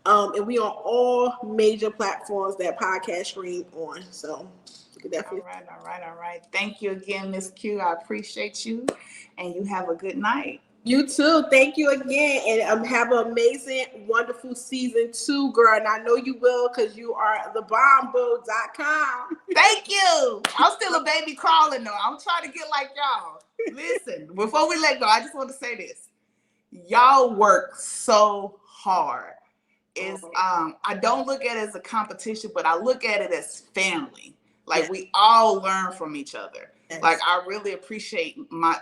And we on all major platforms that podcast stream on. So you can definitely. All right. Thank you again, Miss Q. I appreciate you. And you have a good night. You too. Thank you again. And have an amazing, wonderful season 2, girl. And I know you will because you are thebomboo.com. Thank you. I'm still a baby crawling though. I'm trying to get like y'all. Listen, before we let go, I just want to say this. Y'all work so hard. I don't look at it as a competition, but I look at it as family. Like we all learn from each other. Like I really appreciate my,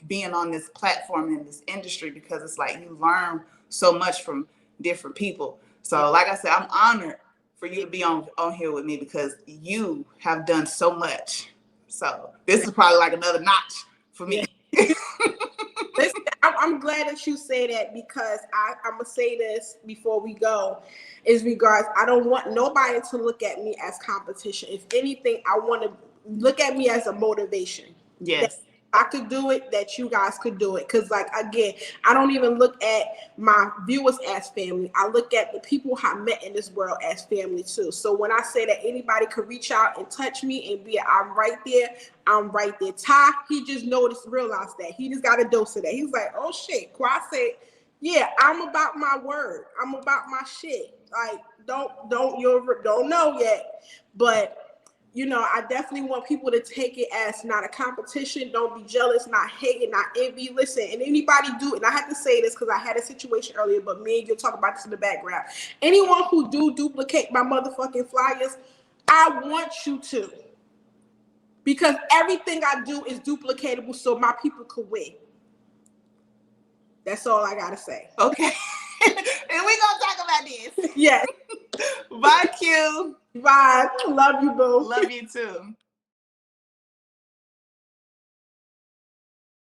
being on this platform in this industry because it's like you learn so much from different people. So like I said, I'm honored for you to be on here with me because you have done so much. So this is probably like another notch for me. Listen, I'm glad that you say that because I'm going to say this before we go is regards, I don't want nobody to look at me as competition. If anything, I want to look at me as a motivation. Yes. I could do it, that you guys could do it. Because, like, again, I don't even look at my viewers as family. I look at the people I met in this world as family, too. So when I say that anybody could reach out and touch me and be, I'm right there. Ty, he just realized that. He just got a dose of that. He was like, oh, shit. Quad said, yeah, I'm about my word. I'm about my shit. Like, don't know yet. But I definitely want people to take it as not a competition. Don't be jealous, not hating, not envy. Listen, and anybody do, and I have to say this because I had a situation earlier, but me and you'll talk about this in the background. Anyone who duplicate my motherfucking flyers, I want you to. Because everything I do is duplicatable so my people could win. That's all I got to say. Okay. And we're going to talk about this. Yes. Bye, Q. Bye. Love you, boo. Love you, too.